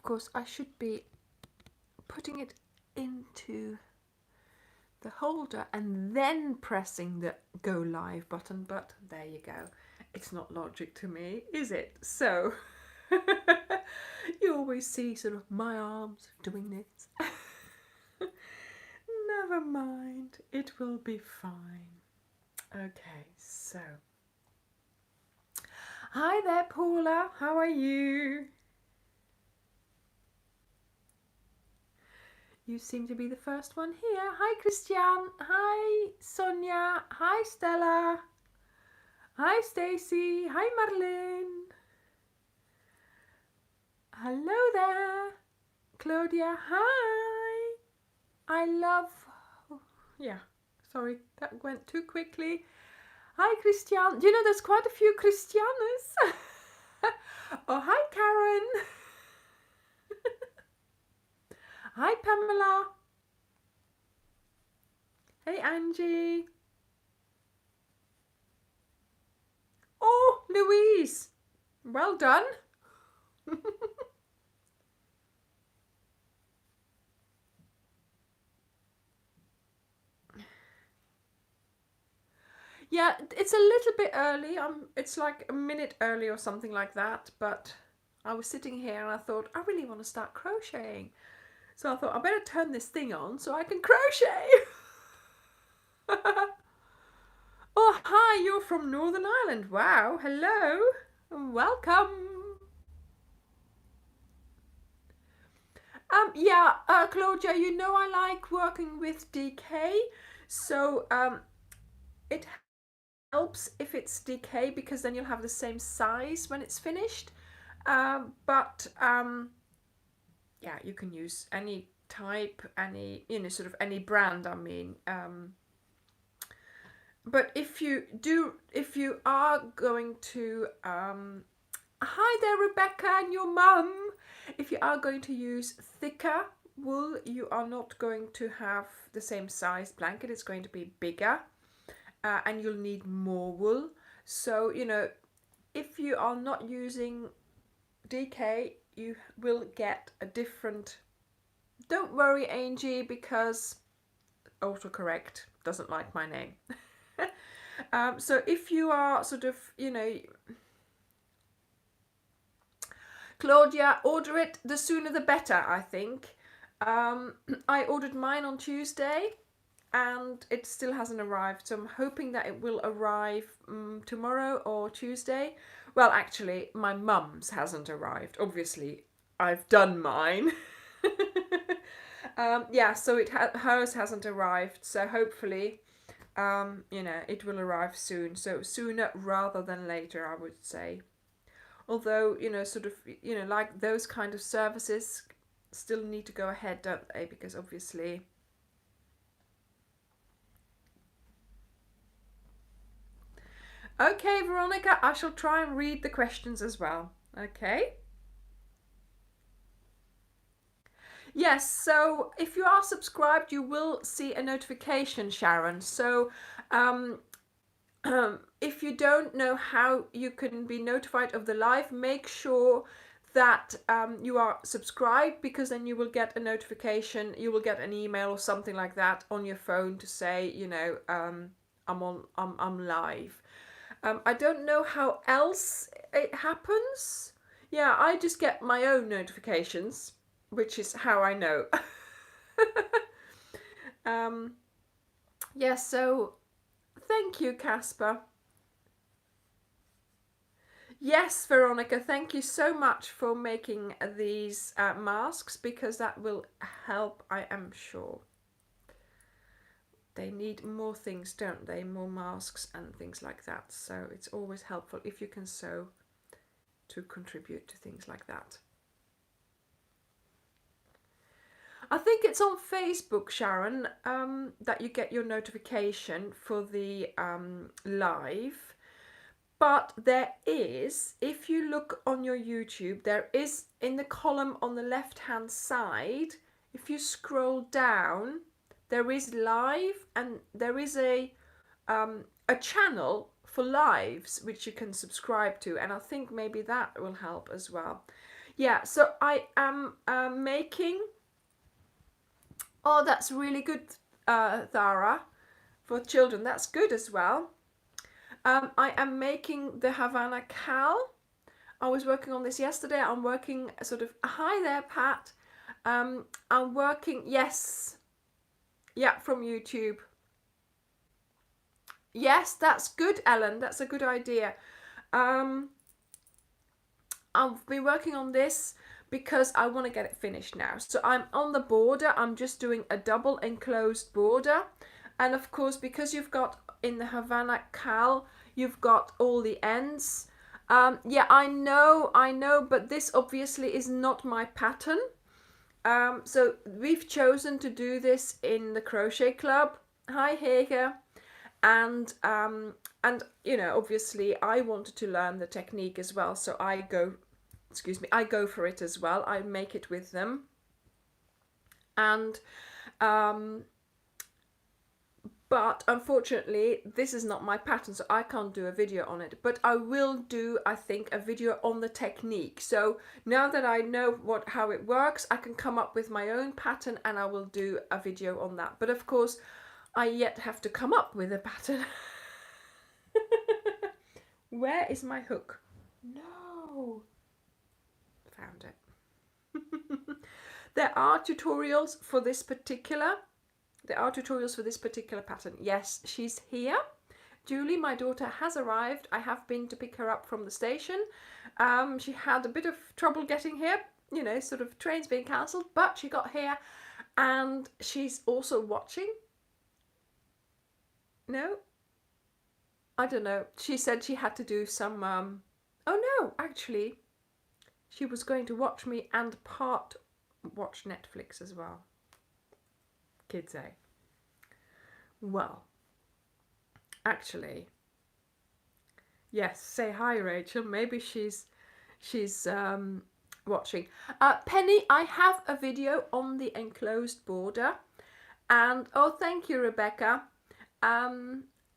of course I should be putting it into the holder and then pressing the go live button, but there you go. It's not logic to me, is it? So you always see sort of my arms doing this. Never mind, it will be fine. Okay, so hi there, Paula, how are you? You seem to be the first one here. Hi, Christian. Hi, Sonia. Hi, Stella. Hi, Stacy. Hi, Madeline. Hello there, Claudia. Hi. I love... Yeah, sorry, that went too quickly. Hi, Christian. Do you know there's quite a few Christianas? Oh, hi, Karen. Hi, Pamela. Hey, Angie. Oh, Louise. Well done. Yeah, it's a little bit early. It's like a minute early or something like that. But I was sitting here and I thought, I really want to start crocheting. So I thought, I better turn this thing on so I can crochet. Oh, hi, you're from Northern Ireland. Wow, hello. Welcome. Yeah, Claudia, you know I like working with DK. So it helps if it's DK because then you'll have the same size when it's finished. But yeah, you can use any type, any, you know, sort of any brand, I mean. But if you are going to, hi there, Rebecca and your mum. If you are going to use thicker wool, you are not going to have the same size blanket. It's going to be bigger, and you'll need more wool. So, you know, if you are not using DK, you will get a different... Don't worry, Angie, because autocorrect doesn't like my name. So if you are sort of, you know, Claudia, order it, the sooner the better, I think. I ordered mine on Tuesday and it still hasn't arrived, so I'm hoping that it will arrive tomorrow or Tuesday. Well, actually, my mum's hasn't arrived. Obviously, I've done mine. Yeah, so hers hasn't arrived, so hopefully, you know, it will arrive soon. So sooner rather than later, I would say. Although, you know, sort of, you know, like those kind of services still need to go ahead, don't they? Because obviously... Okay, Veronica, I shall try and read the questions as well. Okay. Yes, so if you are subscribed, you will see a notification, Sharon. So if you don't know how you can be notified of the live, make sure that you are subscribed, because then you will get a notification, you will get an email or something like that on your phone to say, you know, I'm live. I don't know how else it happens. Yeah, I just get my own notifications, which is how I know. Yeah, so thank you, Casper. Yes, Veronica, thank you so much for making these masks, because that will help, I am sure. They need more things, don't they? More masks and things like that. So it's always helpful if you can sew to contribute to things like that. I think it's on Facebook, Sharon, that you get your notification for the live. But there is, if you look on your YouTube, there is in the column on the left hand side, if you scroll down, there is live, and there is a channel for lives which you can subscribe to, and I think maybe that will help as well. Yeah, so I am making, oh, that's really good, Thara, for children. That's good as well. I am making the Havana Cal. I was working on this yesterday. I'm working sort of, hi there, Pat. I'm working, yes, yeah, from YouTube. Yes, that's good, Ellen. That's a good idea. Um, I've been working on this because I want to get it finished now. So I'm on the border. I'm just doing a double enclosed border. And of course, because you've got in the Havana Cal, you've got all the ends. Yeah, I know, but this obviously is not my pattern. So we've chosen to do this in the Crochet Club. Hi, Hege. And you know, obviously I wanted to learn the technique as well, so I go for it as well. I make it with them. And but unfortunately this is not my pattern, so I can't do a video on it, but I will do, I think, a video on the technique. So now that I know how it works, I can come up with my own pattern and I will do a video on that. But of course I yet have to come up with a pattern. Where is my hook? No, found it. There are tutorials for this particular pattern. Yes, she's here. Julie, my daughter, has arrived. I have been to pick her up from the station. She had a bit of trouble getting here, you know, sort of trains being cancelled, but she got here and she's also watching. No? I don't know. She said she had to do some, oh no, actually, she was going to watch me and watch Netflix as well. Kids, eh? Well, actually, yes, say hi, Rachel. Maybe she's watching. Penny, I have a video on the enclosed border, and oh, thank you, Rebecca.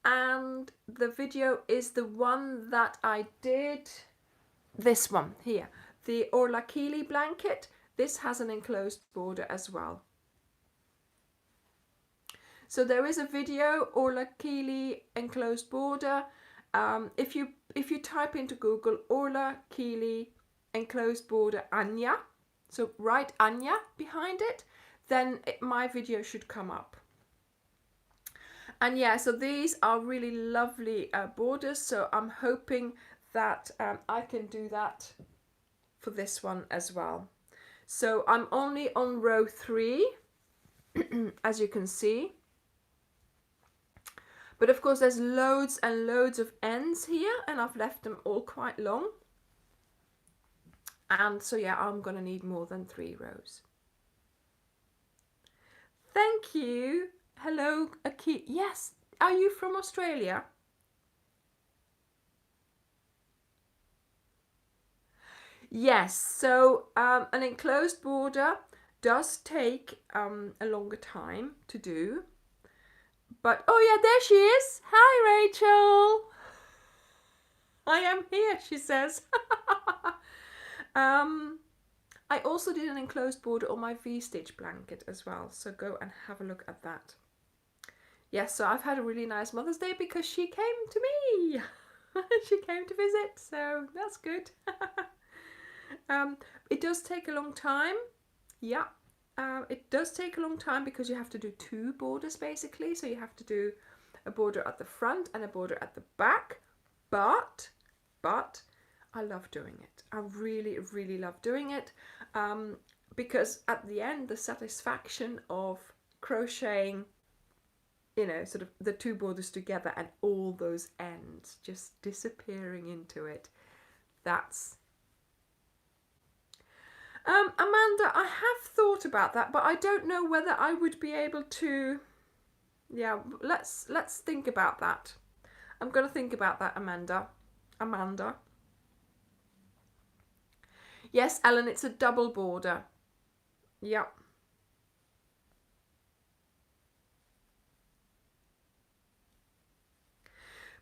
And the video is the one that I did. This one here, the Orla Keeley blanket. This has an enclosed border as well. So there is a video, Orla Keeley enclosed border. If you type into Google Orla Keeley enclosed border Anya, so write Anya behind it, then my video should come up. And yeah, so these are really lovely borders. So I'm hoping that I can do that for this one as well. So I'm only on row 3, as you can see. But of course there's loads and loads of ends here, and I've left them all quite long. And so yeah, I'm gonna need more than 3 rows. Thank you. Hello, Aki. Yes, are you from Australia? Yes, so an enclosed border does take a longer time to do. But, oh yeah, there she is. Hi, Rachel. I am here, she says. I also did an enclosed border on my V-stitch blanket as well, so go and have a look at that. Yes, so I've had a really nice Mother's Day because she came to me. She came to visit, so that's good. It does take a long time. Yeah, it does take a long time because you have to do 2 borders basically. So you have to do a border at the front and a border at the back. But I love doing it. I really, really love doing it because at the end, the satisfaction of crocheting, you know, sort of the 2 borders together and all those ends just disappearing into it. That's Amanda, I have thought about that, but I don't know whether I would be able to. Yeah, let's think about that. I'm going to think about that, Amanda. Yes, Ellen, it's a double border. Yep.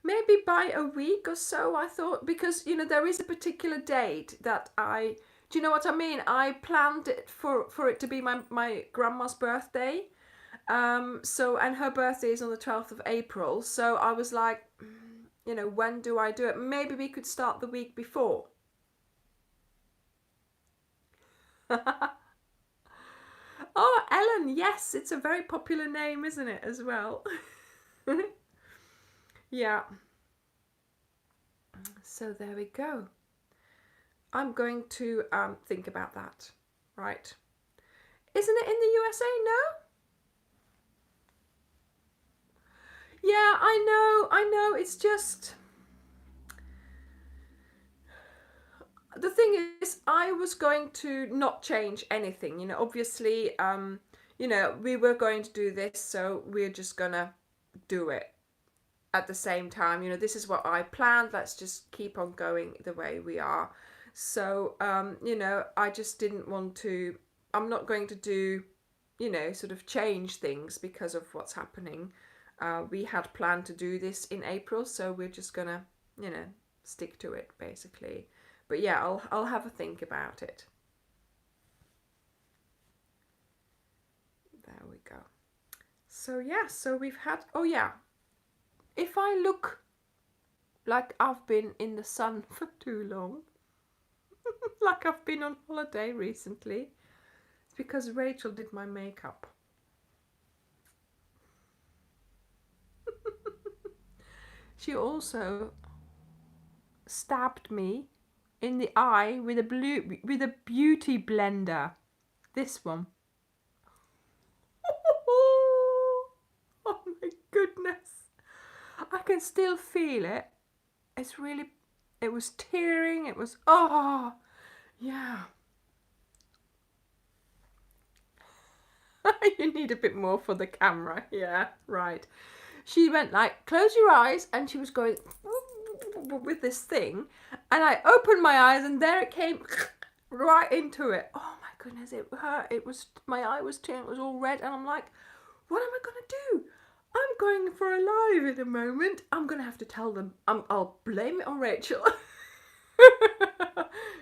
Maybe by a week or so, I thought, because, you know, there is a particular date that I Do you know what I mean? I planned it for it to be my grandma's birthday. So, and her birthday is on the 12th of April. So I was like, you know, when do I do it? Maybe we could start the week before. Oh, Ellen, yes, it's a very popular name, isn't it, as well? Yeah. So there we go. I'm going to think about that. Right. Isn't it in the USA? No? Yeah, I know. It's just... The thing is, I was going to not change anything. You know, obviously, you know, we were going to do this, so we're just gonna do it at the same time. You know, this is what I planned. Let's just keep on going the way we are. So, you know, I just didn't want to... I'm not going to do, you know, sort of change things because of what's happening. We had planned to do this in April, so we're just gonna, you know, stick to it basically. But yeah, I'll have a think about it. There we go. So yeah, so we've had... Oh yeah, if I look like I've been in the sun for too long, like I've been on holiday recently, it's because Rachel did my makeup. She also stabbed me in the eye with a beauty blender. This one. Oh my goodness. I can still feel it. It's really... It was tearing. It was... Oh, yeah. You need a bit more for the camera. Yeah, right. She went like, close your eyes, and she was going with this thing, and I opened my eyes, and there it came right into it. Oh my goodness, it hurt. It was... My eye was tearing. It was all red, and I'm like, what am I gonna do? I'm going for a live in a moment. I'm gonna have to tell them. I'll blame it on Rachel.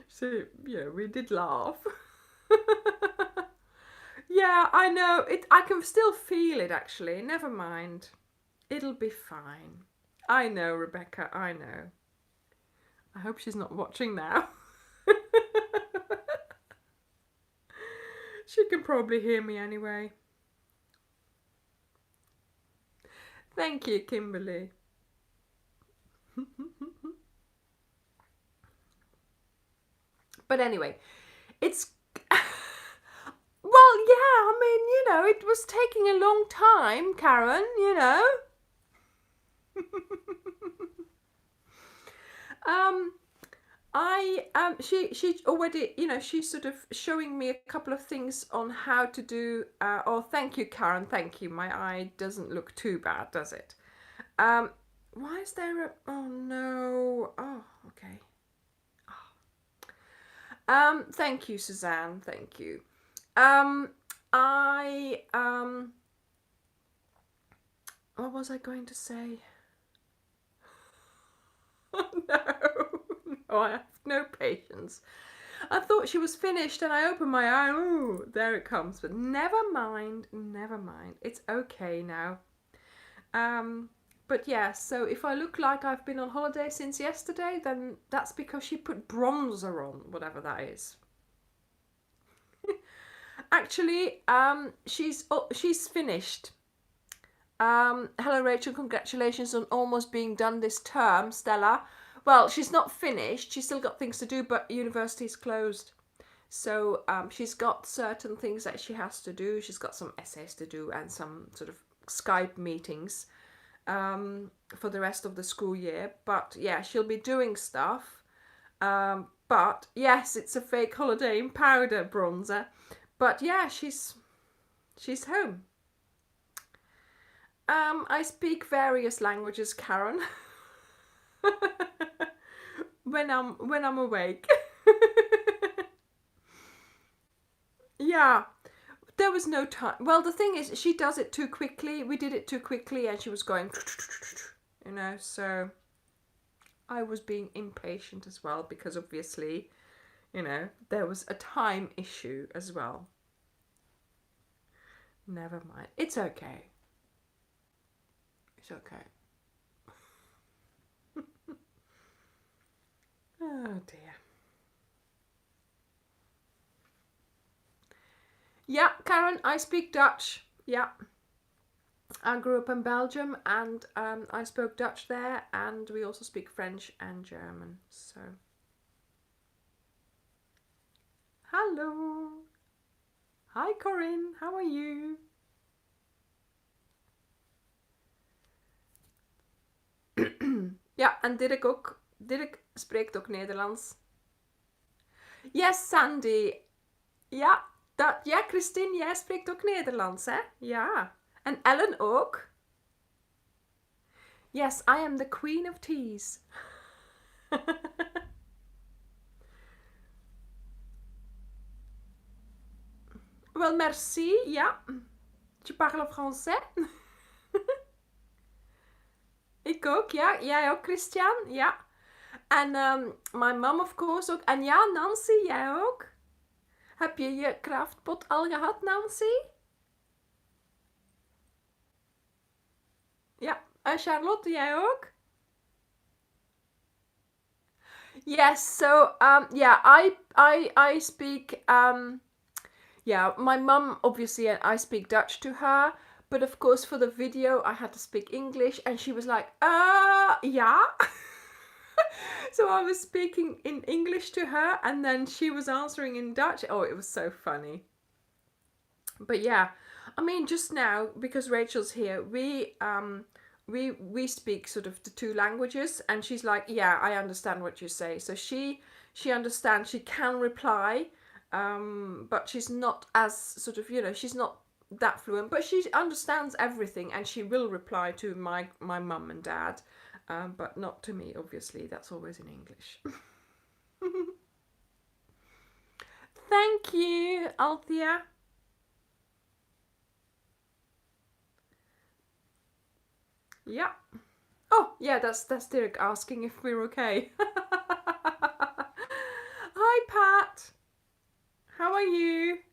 So yeah, we did laugh. Yeah, I know it. I can still feel it actually. Never mind. It'll be fine. I know, Rebecca. I know. I hope she's not watching now. She can probably hear me anyway. Thank you, Kimberly. But anyway, it's... Well, yeah, I mean, you know, it was taking a long time, Karen, you know. She already, you know, she's sort of showing me a couple of things on how to do... oh, thank you, Karen, thank you. My eye doesn't look too bad, does it? Why is there a... Oh, no. Oh, okay. Thank you, Suzanne, thank you. What was I going to say? Oh, no, I have no patience. I thought she was finished, and I opened my eye. Ooh, there it comes. But never mind, never mind. It's okay now. But yeah, so if I look like I've been on holiday since yesterday, then that's because she put bronzer on, whatever that is. Actually, she's finished. Hello, Rachel. Congratulations on almost being done this term, Stella. Well, she's not finished. She's still got things to do, but university's closed. So she's got certain things that she has to do. She's got some essays to do and some sort of Skype meetings for the rest of the school year. But yeah, she'll be doing stuff. But yes, it's a fake holiday in powder bronzer. But yeah, she's home. I speak various languages, Karen. when I'm awake. Yeah, there was no time. Well, the thing is, she does it too quickly. We did it too quickly, and she was going, you know. So I was being impatient as well because obviously, you know, there was a time issue as well. Never mind. It's okay. It's okay. Oh dear. Yeah, Karen, I speak Dutch. Yeah. I grew up in Belgium and I spoke Dutch there, and we also speak French and German. So, hello. Hi Corinne, how are you? Ja, en Dirk ook. Dirk spreekt ook Nederlands. Yes, Sandy. Ja, ja, Christine, jij spreekt ook Nederlands, hè? Ja. En Ellen ook. Yes, I am the queen of teas. Wel, merci, ja. Tu parles français? Ik ook, ja. Jij ook, Christian? Ja. En my mom, of course, ook. En ja, Nancy, jij ook? Heb je je kraftpot al gehad, Nancy? Ja. En Charlotte, jij ook? Yes, so yeah, I speak yeah, my mum obviously, I speak Dutch to her, but of course for the video I had to speak English, and she was like, yeah. So I was speaking in English to her, and then she was answering in Dutch. Oh, it was so funny. But yeah, I mean, just now, because Rachel's here, we speak sort of the two languages, and she's like, yeah, I understand what you say. So she understands, she can reply, but she's not as sort of, you know, she's not that fluent, but she understands everything, and she will reply to my mum and dad, but not to me, obviously. That's always in English. Thank you, Althea. Yeah. Oh, yeah, that's Dirk asking if we're okay. Hi, Pat. How are you?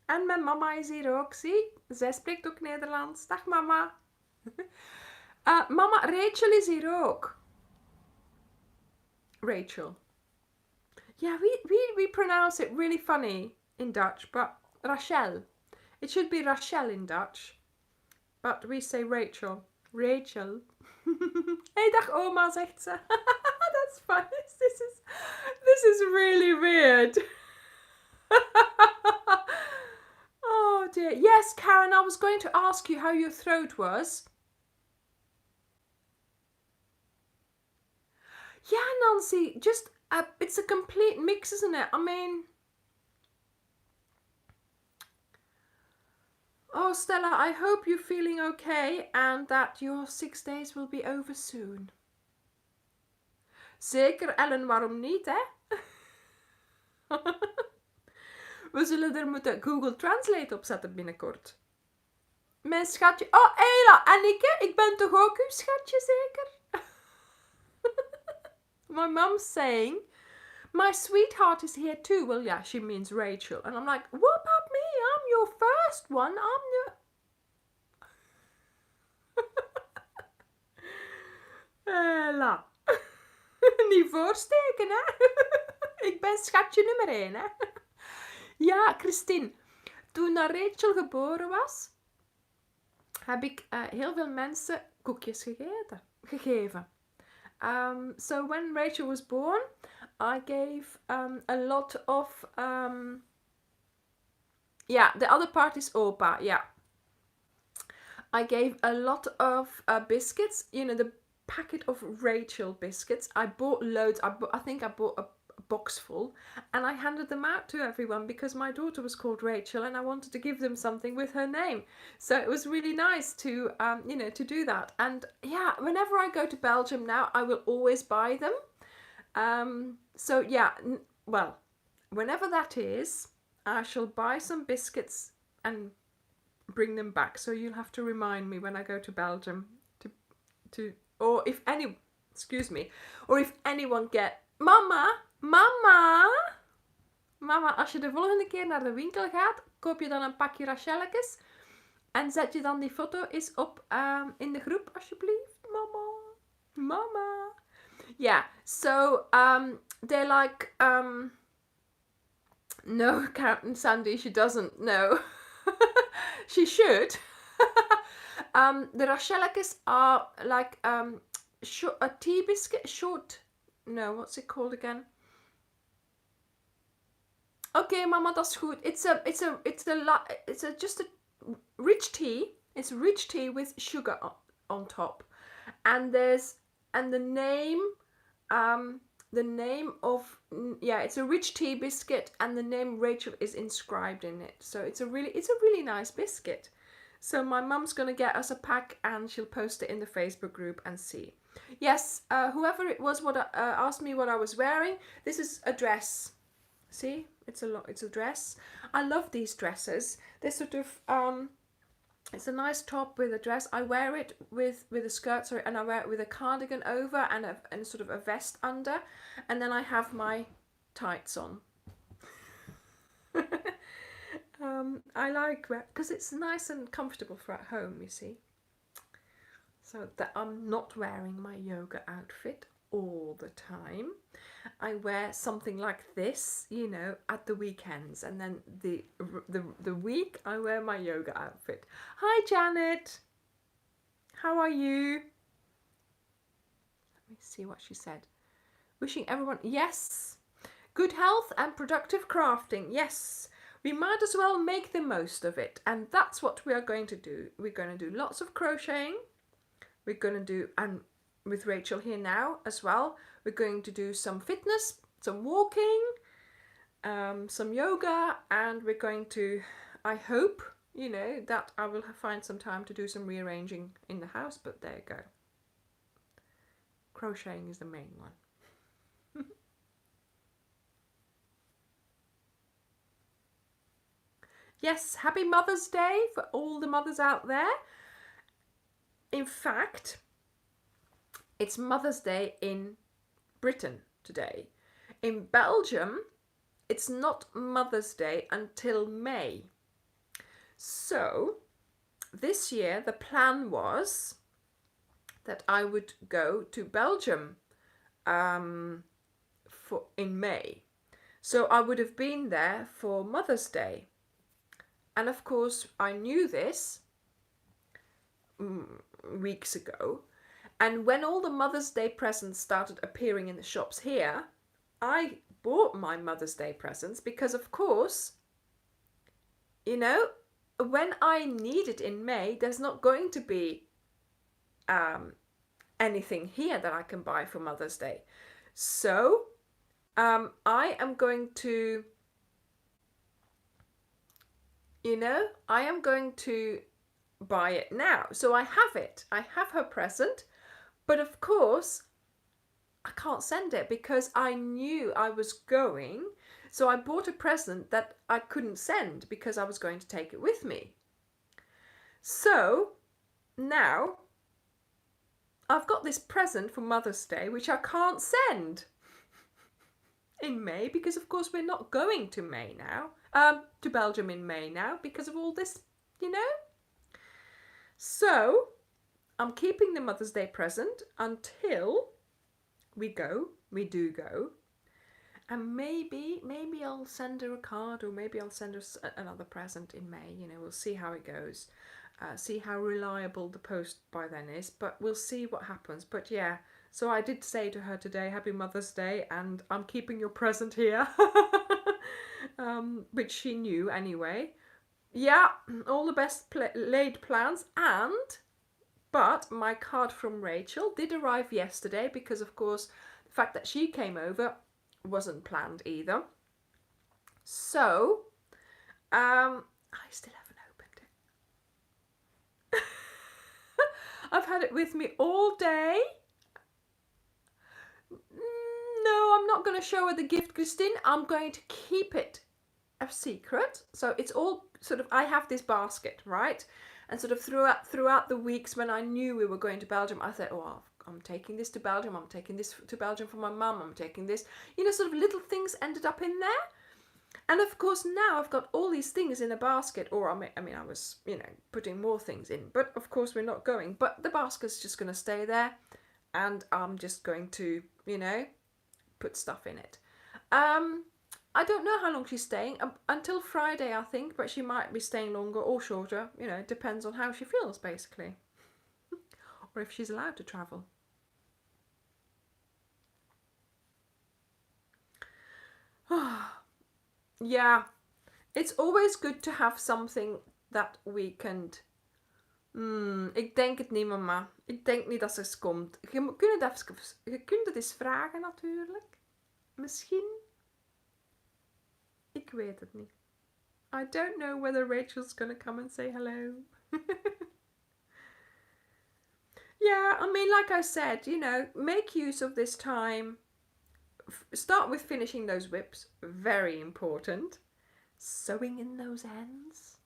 En mijn mama is hier ook, zie? Zij spreekt ook Nederlands. Dag, mama. Mama, Rachel is hier ook. Rachel. Yeah, we pronounce it really funny in Dutch, but Rachel. It should be Rachel in Dutch, but we say Rachel. Rachel. Hey, dag oma, zegt ze. That's funny. This is really weird. Oh dear. Yes, Karen, I was going to ask you how your throat was. Yeah, Nancy, just it's a complete mix, isn't it? I mean, oh, Stella, I hope you're feeling okay and that your 6 days will be over soon. Zeker, Ellen, waarom niet, hè? We zullen er moeten Google Translate op zetten binnenkort. Mijn schatje. Oh, Ela, en ik ben toch ook uw schatje, zeker? My mom's saying, my sweetheart is here too. Well, yeah, she means Rachel. And I'm like, what about me? I'm your first one. I'm your... Ela. Niet voorsteken, hè? Ik ben schatje nummer 1, hè? Ja, Christine. Toen Rachel geboren was, heb ik heel veel mensen koekjes gegeven. So when Rachel was born, I gave a lot of... yeah, the other part is Opa, yeah. I gave a lot of biscuits, you know, the packet of Rachel biscuits. I bought loads. I think I bought a box full, and I handed them out to everyone because my daughter was called Rachel and I wanted to give them something with her name. So it was really nice to you know, to do that. And yeah, whenever I go to Belgium now, I will always buy them. So yeah, well, whenever that is, I shall buy some biscuits and bring them back. So you'll have to remind me when I go to Belgium to or if any, excuse me, or if anyone get Mama. Mama, als je de volgende keer naar de winkel gaat, koop je dan een pakje Rachelletjes. En zet je dan die foto eens op in de groep, alsjeblieft. Mama. Mama. Yeah, so they're like, no, Sandy, she doesn't, no. She should. The Rachelletjes are like a tea biscuit, no, what's it called again? Okay, Mama, that's good. It's just a rich tea. It's rich tea with sugar on top, and the name of it's a rich tea biscuit, and the name Rachel is inscribed in it. So it's a really nice biscuit. So my mum's gonna get us a pack, and she'll post it in the Facebook group and see. Yes, whoever it was asked me what I was wearing. This is a dress. See, it's a dress. I love these dresses. They're sort of it's a nice top with a dress. I wear it with a skirt, sorry, and I wear it with a cardigan over and sort of a vest under, and then I have my tights on. I like because it's nice and comfortable for at home, you see. So that I'm not wearing my yoga outfit all the time. I wear something like this, you know, at the weekends, and then the week I wear my yoga outfit. Hi Janet, how are you? Let me see what she said. Wishing everyone, yes, good health and productive crafting. Yes, we might as well make the most of it, and that's what we are going to do. We're going to do lots of crocheting. We're going to do, and with Rachel here now as well, we're going to do some fitness, some walking, some yoga, and we're going to, I hope, you know, that I will find some time to do some rearranging in the house, but there you go. Crocheting is the main one. Yes, happy Mother's Day for all the mothers out there. In fact, it's Mother's Day in Britain today. In Belgium, it's not Mother's Day until May. So this year the plan was that I would go to Belgium in May. So I would have been there for Mother's Day. And of course I knew this weeks ago. And when all the Mother's Day presents started appearing in the shops here, I bought my Mother's Day presents because, of course, you know, when I need it in May, there's not going to be anything here that I can buy for Mother's Day. So I am going to, you know, I am going to buy it now. So I have it. I have her present. But of course, I can't send it because I knew I was going. So I bought a present that I couldn't send because I was going to take it with me. So now I've got this present for Mother's Day which I can't send in May because of course we're not going to May now, to Belgium in May now because of all this, you know. So I'm keeping the Mother's Day present until we do go. And maybe I'll send her a card, or maybe I'll send her another present in May. You know, we'll see how it goes. See how reliable the post by then is. But we'll see what happens. But yeah, so I did say to her today, Happy Mother's Day, and I'm keeping your present here. Which she knew anyway. Yeah, all the best laid plans. But my card from Rachel did arrive yesterday because, of course, the fact that she came over wasn't planned either. So, I still haven't opened it. I've had it with me all day. No, I'm not going to show her the gift, Christine. I'm going to keep it a secret. So it's all sort of, I have this basket, right? And sort of throughout the weeks when I knew we were going to Belgium, I thought, oh, I'm taking this to Belgium, I'm taking this to Belgium for my mum, I'm taking this. You know, sort of little things ended up in there. And of course now I've got all these things in a basket, or I mean I was, you know, putting more things in, but of course we're not going. But the basket's just going to stay there, and I'm just going to, you know, put stuff in it. I don't know how long she's staying, until Friday I think, but she might be staying longer or shorter, you know, it depends on how she feels basically, or if she's allowed to travel. Yeah, it's always good to have something that weekend. Ik denk het niet, mama. Ik denk niet dat ze komt. Je kunt het eens vragen natuurlijk. Misschien. Ik weet het niet. I don't know whether Rachel's gonna come and say hello. Yeah, I mean, like I said, you know, make use of this time. Start with finishing those whips. Very important. Sewing in those ends.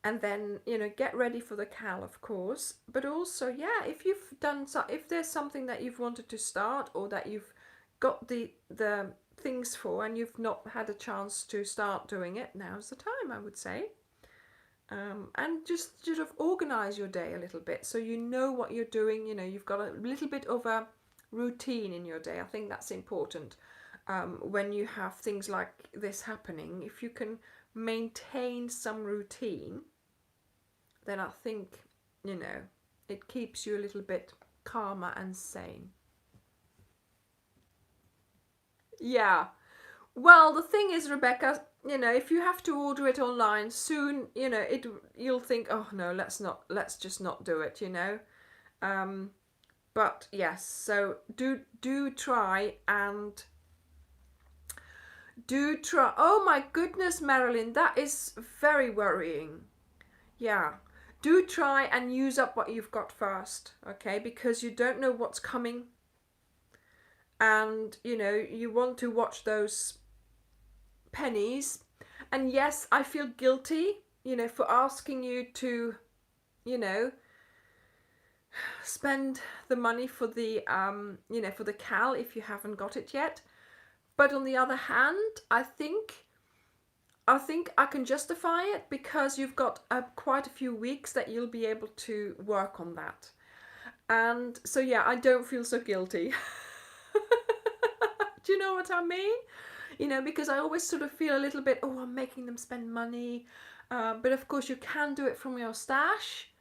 And then, you know, get ready for the cal, of course. But also, yeah, if you've done if there's something that you've wanted to start, or that you've got the things for and you've not had a chance to start doing it, now's the time, I would say. And just sort of organize your day a little bit so you know what you're doing. You know, you've got a little bit of a routine in your day. I think that's important. When you have things like this happening, if you can maintain some routine, then I think, you know, it keeps you a little bit calmer and sane. Yeah. Well, the thing is, Rebecca, you know, if you have to order it online soon, you know, you'll think, oh no, let's just not do it, you know. But yes, so do try and do try. Oh my goodness, Marilyn, that is very worrying. Yeah. Do try and use up what you've got first, okay? Because you don't know what's coming. And, you know, you want to watch those pennies. And yes, I feel guilty, you know, for asking you to, you know, spend the money for the, you know, for the cal if you haven't got it yet. But on the other hand, I think I can justify it because you've got quite a few weeks that you'll be able to work on that. And so, yeah, I don't feel so guilty. Do you know what I mean? You know, because I always sort of feel a little bit, oh, I'm making them spend money. But of course, you can do it from your stash.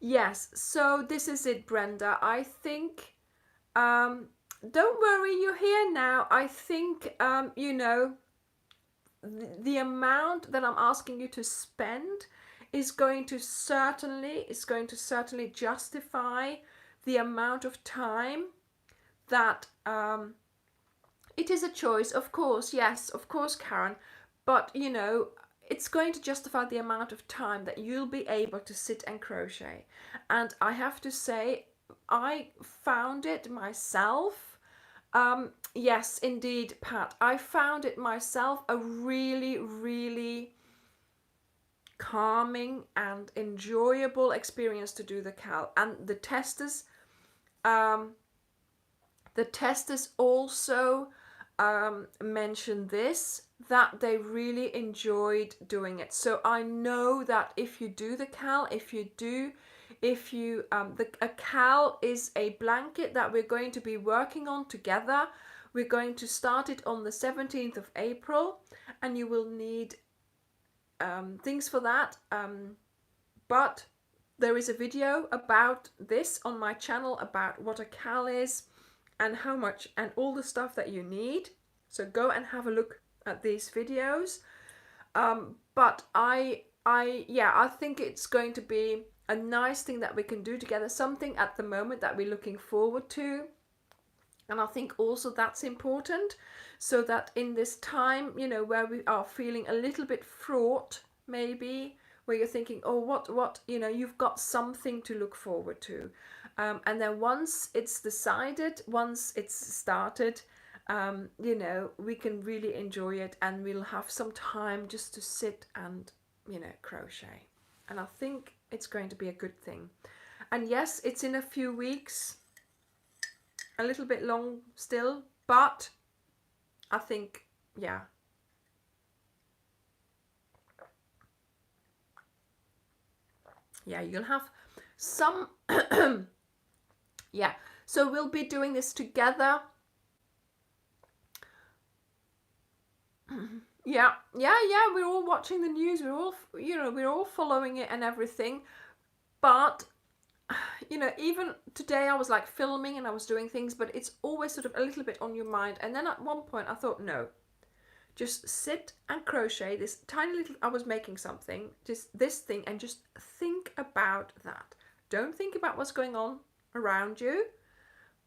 Yes, so this is it, Brenda. I think, don't worry, you're here now. I think, you know, the amount that I'm asking you to spend is going to certainly justify the amount of time that it is a choice, of course, yes, of course, Karen, but you know, it's going to justify the amount of time that you'll be able to sit and crochet. And I have to say, I found it myself. Yes, indeed, Pat, I found it myself a really, really calming and enjoyable experience to do the cal. And the testers also mentioned this, that they really enjoyed doing it. So I know that if you do the cal, a cal is a blanket that we're going to be working on together. We're going to start it on the 17th of April, and you will need things for that. But there is a video about this on my channel about what a cal is and how much and all the stuff that you need. So go and have a look at these videos. But I think it's going to be a nice thing that we can do together, something at the moment that we're looking forward to. And I think also that's important, so that in this time, you know, where we are feeling a little bit fraught, maybe, where you're thinking, oh, what, you know, you've got something to look forward to. And then once it's decided, once it's started, you know, we can really enjoy it, and we'll have some time just to sit and, you know, crochet. And I think it's going to be a good thing. And yes, it's in a few weeks, a little bit long still, but I think, yeah. Yeah, you'll have some, yeah. So we'll be doing this together. Yeah, yeah. We're all watching the news. We're all, we're all following it and everything. But even today I was like filming and I was doing things, but it's always sort of a little bit on your mind. And then at one point I thought, no, just sit and crochet this tiny little, I was making something, just this thing, and just think about that. Don't think about what's going on around you,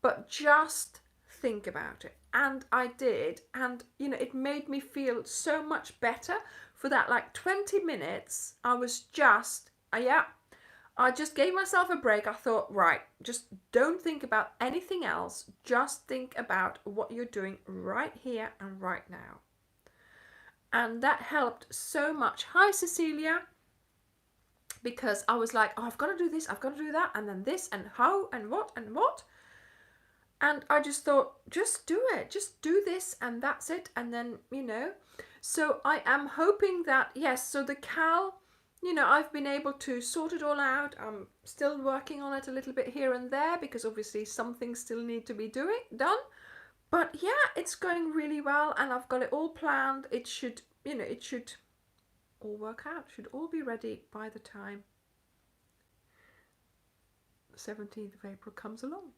but just think about it. And I did, and it made me feel so much better. For that like 20 minutes I was just yeah, I just gave myself a break. I thought, right, just don't think about anything else. Just think about what you're doing right here and right now. And that helped so much. Hi, Cecilia. Because I was like, oh, I've got to do this, I've got to do that, and then this, and how, and what, and what. And I just thought, just do it. Just do this, and that's it. And then, So I am hoping that, yes, so the Cal, I've been able to sort it all out. I'm still working on it a little bit here and there because obviously some things still need to be done. But yeah, it's going really well, and I've got it all planned. It should, it should all work out. Should all be ready by the time the 17th of April comes along.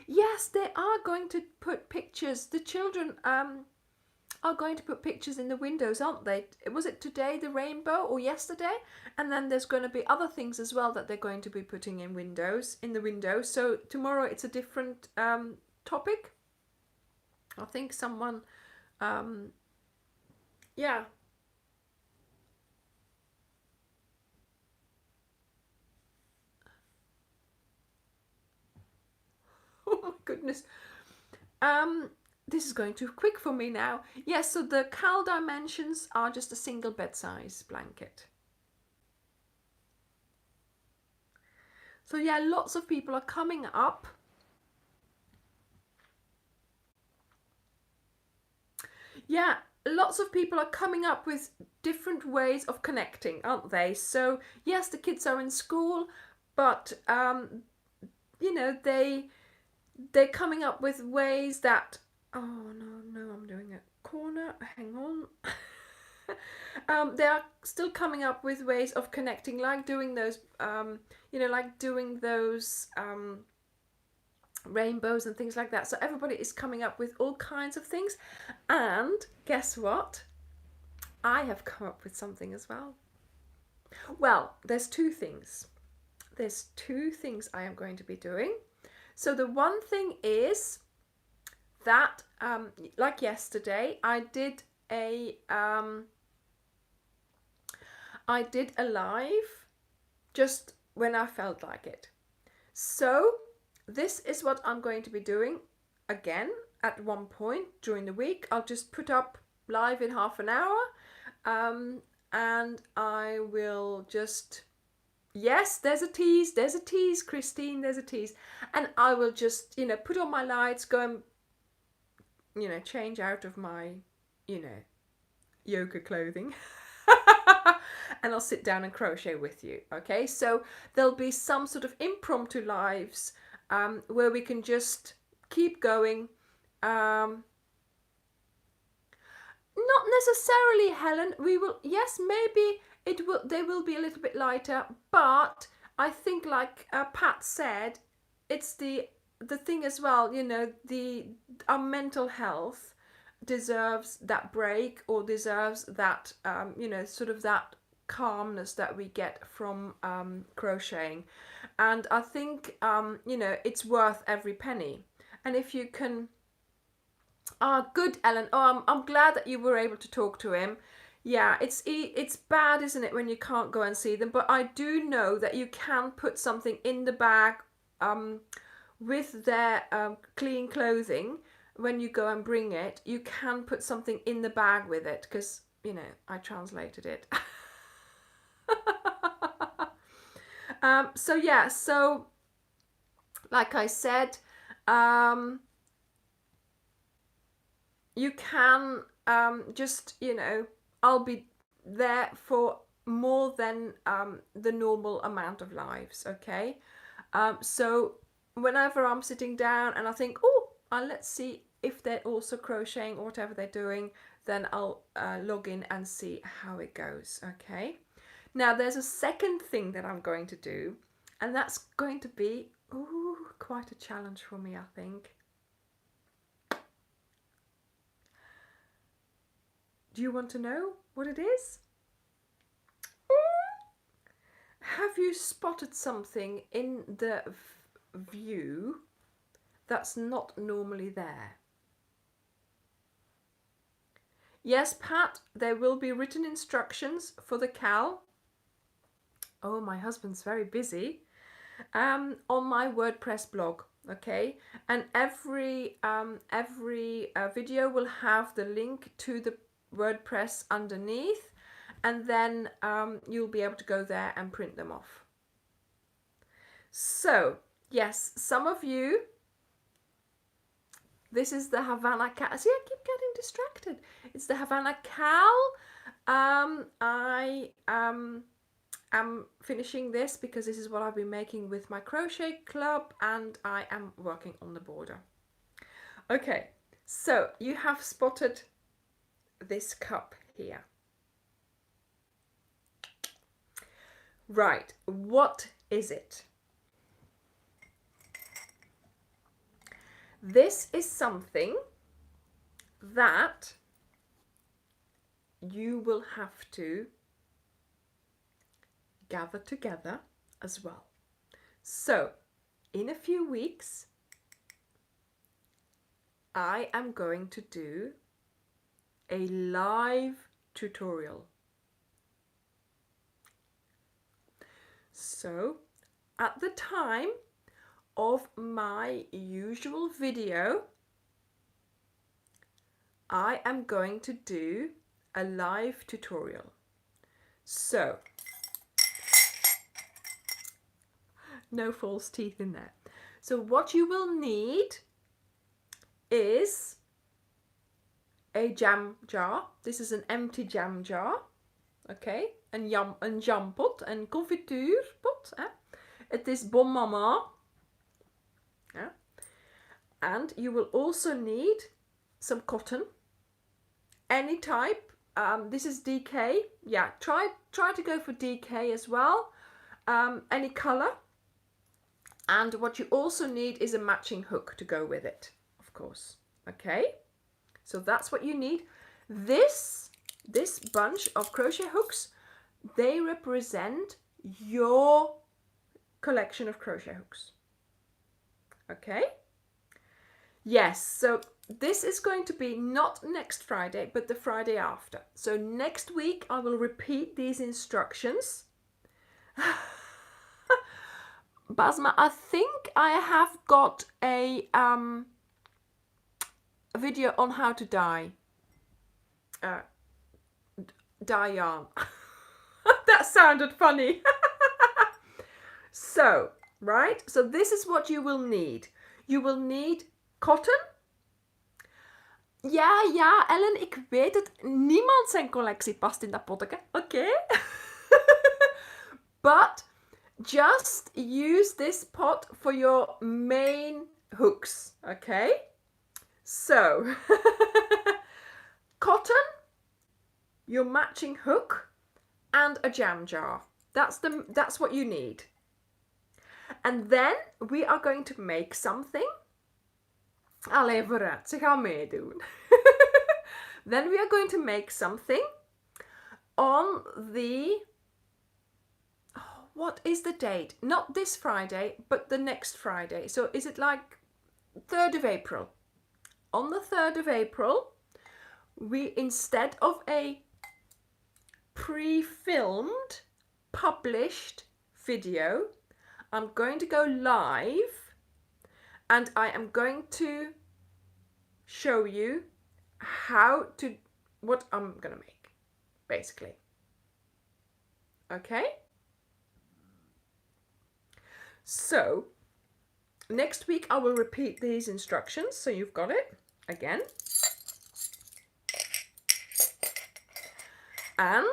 Yes, they are going to put pictures. The children are going to put pictures in the windows, aren't they? Was it today, the rainbow, or yesterday? And then there's going to be other things as well that they're going to be putting in the windows. So tomorrow it's a different topic. I think someone, yeah. Oh my goodness. This is going too quick for me now. Yes, so the Cal dimensions are just a single bed size blanket. So yeah, lots of people are coming up. Yeah, lots of people are coming up with different ways of connecting, aren't they? So yes, the kids are in school, but they're coming up with ways that, oh no, I'm doing a corner, hang on. They are still coming up with ways of connecting, like doing those rainbows and things like that. So everybody is coming up with all kinds of things. And guess what? I have come up with something as well. Well, there's two things. I am going to be doing. So the one thing is that, like yesterday, I did a live just when I felt like it. So this is what I'm going to be doing again at one point during the week. I'll just put up live in half an hour, and I will just, yes, there's a tease, Christine, there's a tease. And I will just, put on my lights, go and, change out of my, yoga clothing. And I'll sit down and crochet with you. Okay, so there'll be some sort of impromptu lives where we can just keep going. Not necessarily, Helen. We will, yes, maybe they will be a little bit lighter, but I think, like Pat said, it's the thing as well. Our mental health deserves that break, or deserves that sort of that calmness that we get from crocheting. And I think it's worth every penny. And if you can, good, Ellen. Oh, I'm glad that you were able to talk to him. Yeah, it's bad, isn't it, when you can't go and see them? But I do know that you can put something in the bag with their clean clothing. When you go and bring it, you can put something in the bag with it, because I translated it. So yeah, so like I said, You can just, you know, I'll be there for more than the normal amount of lives, okay? So whenever I'm sitting down and I think, oh, let's see if they're also crocheting or whatever they're doing, then I'll log in and see how it goes, okay? Now there's a second thing that I'm going to do, and that's going to be quite a challenge for me, I think. Do you want to know what it is? Have you spotted something in the view that's not normally there? Yes, Pat, there will be written instructions for the cowl. Oh, my husband's very busy. On my WordPress blog, okay? And every video will have the link to the WordPress underneath, and then you'll be able to go there and print them off. So, yes, some of you, this is the Havana cowl. See, I keep getting distracted. It's the Havana cowl. I am finishing this because this is what I've been making with my crochet club, and I am working on the border. Okay, so you have spotted this cup here. Right, what is it? This is something that you will have to gather together as well. So, in a few weeks, I am going to do a live tutorial. So, at the time of my usual video, I am going to do a live tutorial. So, no false teeth in there. So what you will need is a jam jar. This is an empty jam jar. Okay, een jampot, een confituurpot. Het is Bon Mama. Yeah. And you will also need some cotton, any type. This is DK. Yeah, try to go for DK as well. Any color. And what you also need is a matching hook to go with it, of course. Okay, so that's what you need. This bunch of crochet hooks, they represent your collection of crochet hooks. Okay? Yes, so this is going to be not next Friday, but the Friday after. So next week I will repeat these instructions. Basma, I think I have got a video on how to dye yarn. That sounded funny. So, right? So this is what you will need. You will need cotton. Ja, Ellen, ik weet het. Niemand zijn collectie past in dat potje. Oké? But just use this pot for your main hooks. Okay? So, cotton, your matching hook, and a jam jar. That's what you need. And then we are going to make something. Allee, vooruit, ze gaan meedoen. Then we are going to make something on the... what is the date? Not this Friday, but the next Friday. So is it like 3rd of April? On the 3rd of April, we, instead of a pre-filmed, published video, I'm going to go live and I am going to show you what I'm going to make, basically. Okay? So, Next week I will repeat these instructions, so you've got it again. And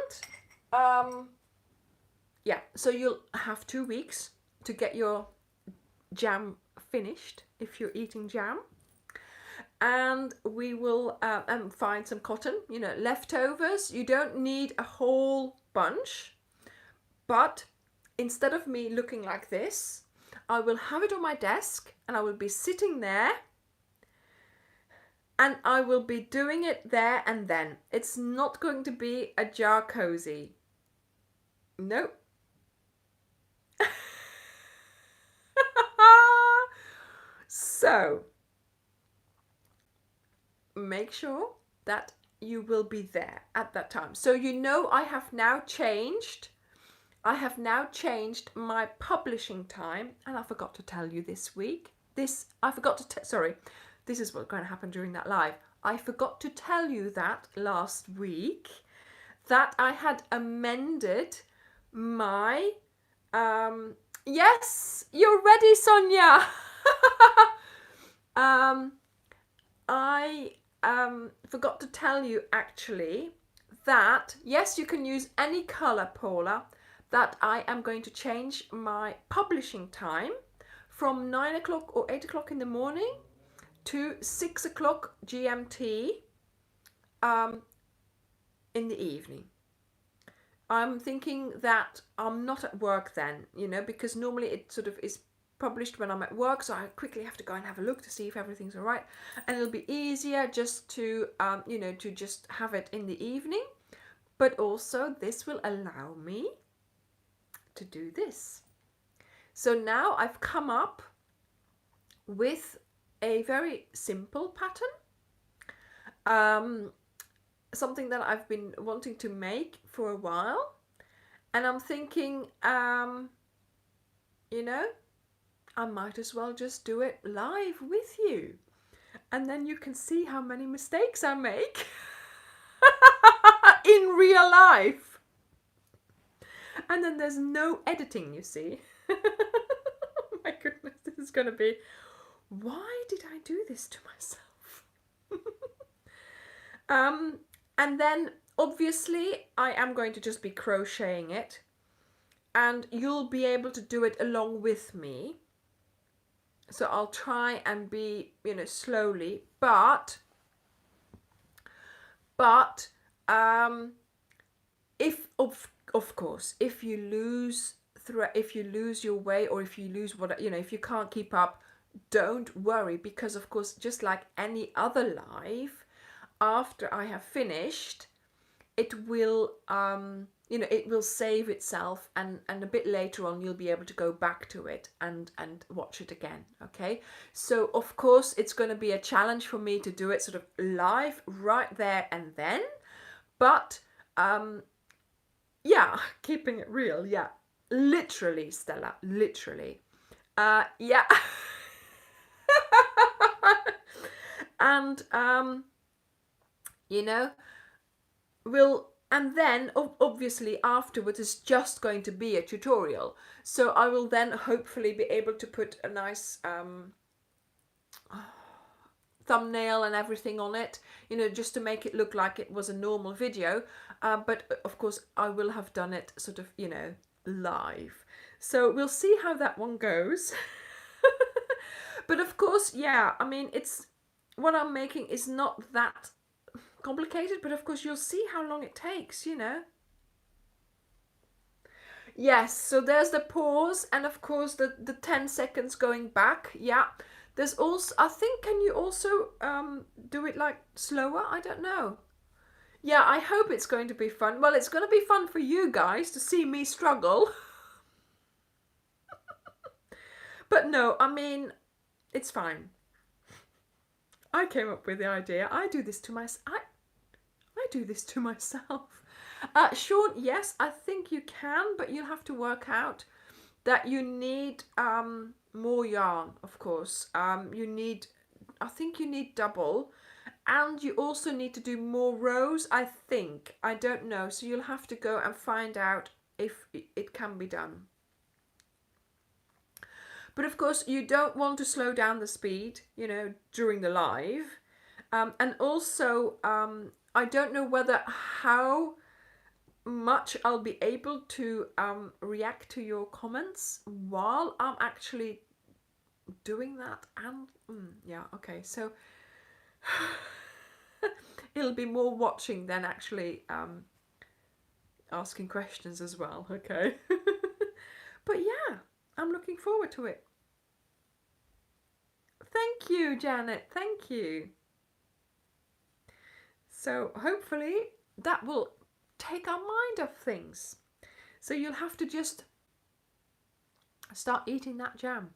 yeah, so you'll have 2 weeks to get your jam finished if you're eating jam. And we will find some cotton, you know, leftovers. You don't need a whole bunch, but instead of me looking like this, I will have it on my desk and I will be sitting there and I will be doing it there and then. It's not going to be a jar cozy. Nope. So make sure that you will be there at that time. So you know I have now changed my publishing time, and I forgot to tell you this week. This is what's going to happen during that live. I forgot to tell you that last week that I had amended my yes, you're ready, Sonia. I forgot to tell you actually that yes, you can use any color, Paula, that I am going to change my publishing time from 9 o'clock or 8 o'clock in the morning to 6 o'clock GMT in the evening. I'm thinking that I'm not at work then, you know, because normally it sort of is published when I'm at work, so I quickly have to go and have a look to see if everything's all right, and it'll be easier just to you know, to just have it in the evening. But also this will allow me to do this. So now I've come up with a very simple pattern, something that I've been wanting to make for a while, and I'm thinking you know, I might as well just do it live with you, and then you can see how many mistakes I make in real life. And then there's no editing, you see. Oh my goodness, this is going to be... Why did I do this to myself? And then, obviously, I am going to just be crocheting it. And you'll be able to do it along with me. So I'll try and be, you know, slowly. But if of course, if you lose your way, or if you lose what, you know, if you can't keep up, don't worry, because of course, just like any other live, after I have finished, it will you know, it will save itself, and a bit later on you'll be able to go back to it and watch it again. Okay, so of course it's going to be a challenge for me to do it sort of live right there and then, but yeah, keeping it real, yeah, literally, Stella, literally, yeah. And you know, and then obviously afterwards it's just going to be a tutorial, so I will then hopefully be able to put a nice thumbnail and everything on it, you know, just to make it look like it was a normal video, but of course I will have done it sort of, you know, live, so we'll see how that one goes. But of course, yeah, I mean, it's what I'm making is not that complicated, but of course you'll see how long it takes, you know. Yes, so there's the pause, and of course the 10 seconds going back. Yeah, there's also, I think, can you also do it like slower? I don't know. Yeah, I hope it's going to be fun. Well, it's going to be fun for you guys to see me struggle. But no, I mean, it's fine. I came up with the idea. I do this to myself. I do this to myself. Sean, yes, I think you can, but you'll have to work out that you need more yarn, of course. I think you need double, and you also need to do more rows, I think. I don't know, so you'll have to go and find out if it can be done. But of course, you don't want to slow down the speed, you know, during the live. And also, I don't know whether how much I'll be able to react to your comments while I'm actually doing that. And yeah, okay, so it'll be more watching than actually asking questions as well, okay? But yeah, I'm looking forward to it. Thank you, Janet, thank you. So hopefully that will take our mind off things. So you'll have to just start eating that jam.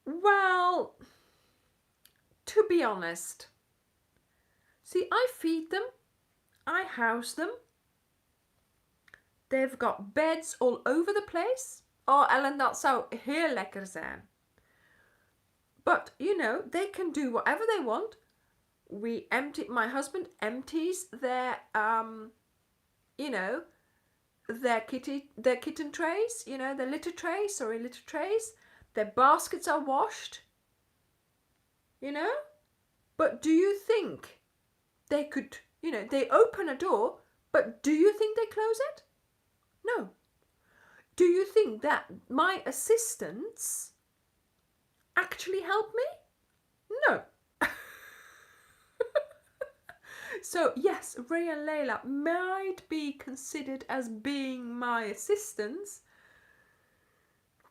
Well, to be honest, see, I feed them, I house them. They've got beds all over the place. Oh, Ellen, dat zou heel lekker zijn. But, you know, they can do whatever they want. My husband empties their, you know, their kitten trays, you know, their litter trays. Their baskets are washed, you know. But do you think they could, you know, they open a door, but do you think they close it? No. Do you think that my assistants actually help me? No. So yes, Ray and Layla might be considered as being my assistants,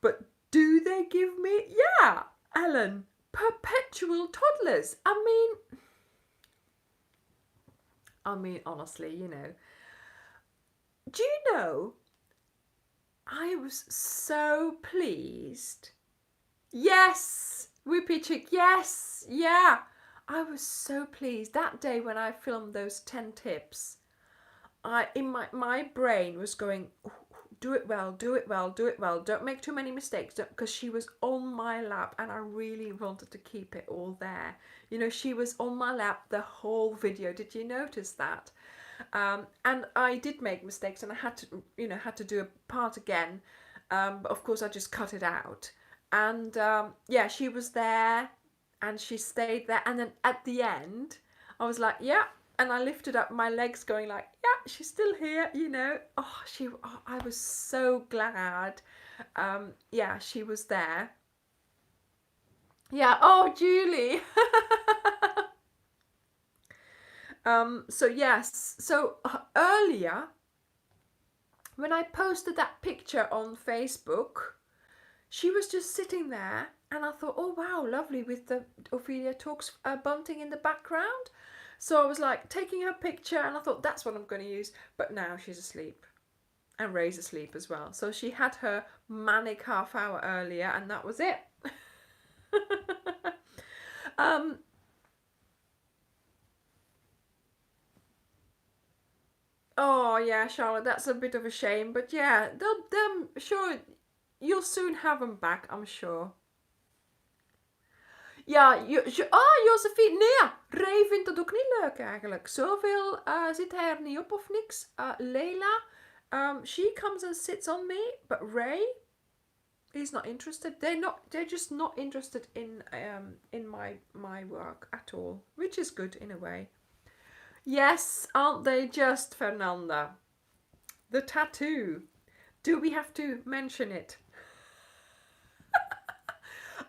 but do they give me, yeah, Ellen, perpetual toddlers? I mean honestly, you know. Do you know, I was so pleased. Yes, Whoopie Chick, yes, yeah. I was so pleased that day when I filmed those 10 tips. My brain was going, do it well, do it well, do it well. Don't make too many mistakes, because she was on my lap and I really wanted to keep it all there. You know, she was on my lap the whole video. Did you notice that? And I did make mistakes and I had to do a part again. But of course I just cut it out. And yeah, she was there and she stayed there. And then at the end, I was like, yeah. And I lifted up my legs going like, yeah, she's still here, you know. I was so glad. Yeah, she was there. Yeah, oh, Julie. So yes, so earlier, when I posted that picture on Facebook, she was just sitting there and I thought, oh wow, lovely, with the Ophelia Talks bunting in the background. So I was like taking her picture and I thought that's what I'm going to use. But now she's asleep and Ray's asleep as well. So she had her manic half hour earlier and that was it. Oh yeah, Charlotte, that's a bit of a shame. But yeah, they'll sure, you'll soon have them back, I'm sure. Ja, Josephine, nee, Ray vindt het ook niet leuk eigenlijk. Zoveel zit hij er niet op of niks. Leila, she comes and sits on me, but Ray, he's not interested. They're just not interested in my work at all, which is good in a way. Yes, aren't they just, Fernanda? The tattoo. Do we have to mention it?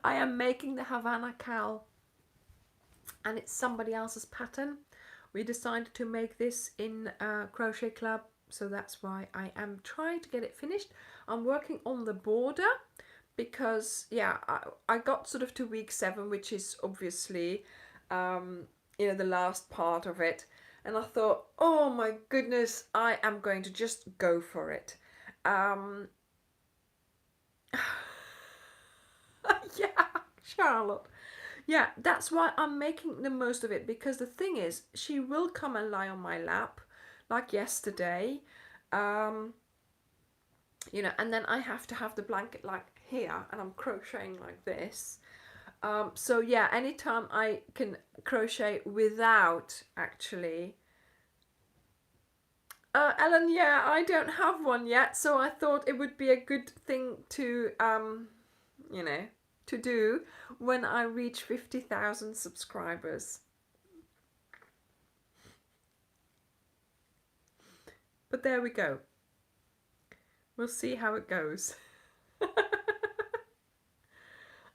I am making the Havana cowl and it's somebody else's pattern. We decided to make this in Crochet Club, so that's why I am trying to get it finished. I'm working on the border because yeah, I got sort of to week 7, which is obviously you know, the last part of it, and I thought, oh my goodness, I am going to just go for it. Yeah, Charlotte. Yeah, that's why I'm making the most of it, because the thing is, she will come and lie on my lap, like yesterday, you know, and then I have to have the blanket like here, and I'm crocheting like this. So yeah, anytime I can crochet without actually Ellen, yeah, I don't have one yet, so I thought it would be a good thing to, you know, to do when I reach 50,000 subscribers. But there we go. We'll see how it goes.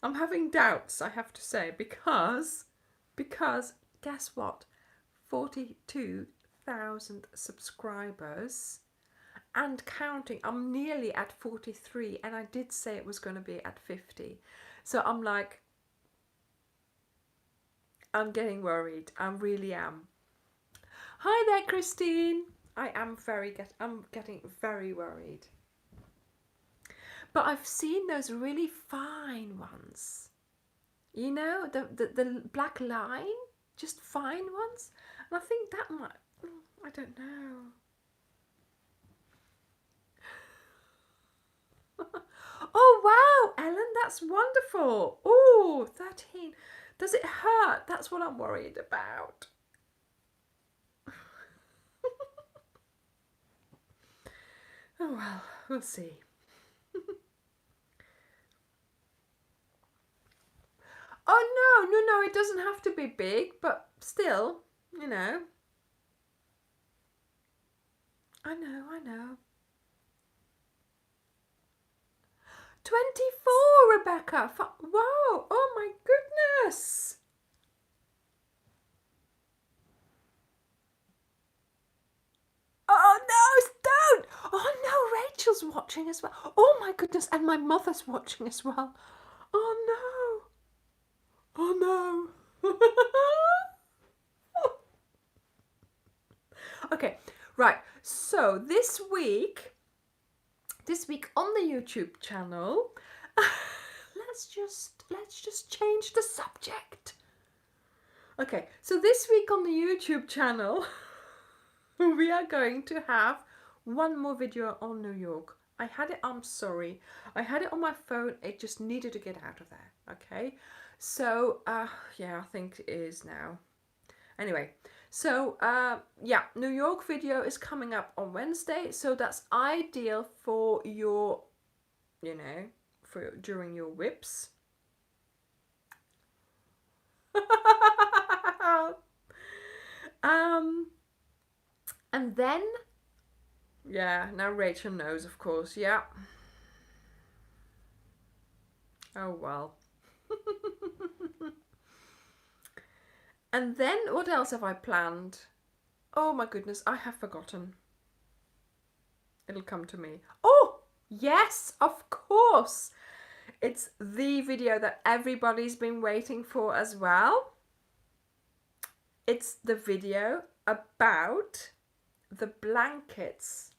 I'm having doubts, I have to say, because guess what? 42,000 subscribers and counting. I'm nearly at 43, and I did say it was going to be at 50. So I'm like, I'm getting worried. I really am. Hi there, Christine. I'm getting very worried. But I've seen those really fine ones. You know, the black line, just fine ones. And I think that might, I don't know. Oh wow, Ellen, that's wonderful. Oh, 13. Does it hurt? That's what I'm worried about. Oh well, we'll see. Oh no, it doesn't have to be big, but still, you know. I know. 24, Rebecca. Whoa, oh my goodness. Oh no, don't. Oh no, Rachel's watching as well. Oh my goodness, and my mother's watching as well. Oh no. Oh no. Okay, right. So this week on the YouTube channel, let's just change the subject. Okay, so this week on the YouTube channel, we are going to have one more video on New York. I'm sorry, I had it on my phone, it just needed to get out of there, okay? So, yeah, I think it is now. Anyway, so, yeah, New York video is coming up on Wednesday, so that's ideal for your, you know, during your whips. And then, yeah, now Rachel knows, of course, yeah. Oh, well. And then, what else have I planned? Oh my goodness, I have forgotten. It'll come to me. Oh, yes, of course. It's the video that everybody's been waiting for as well. It's the video about the blankets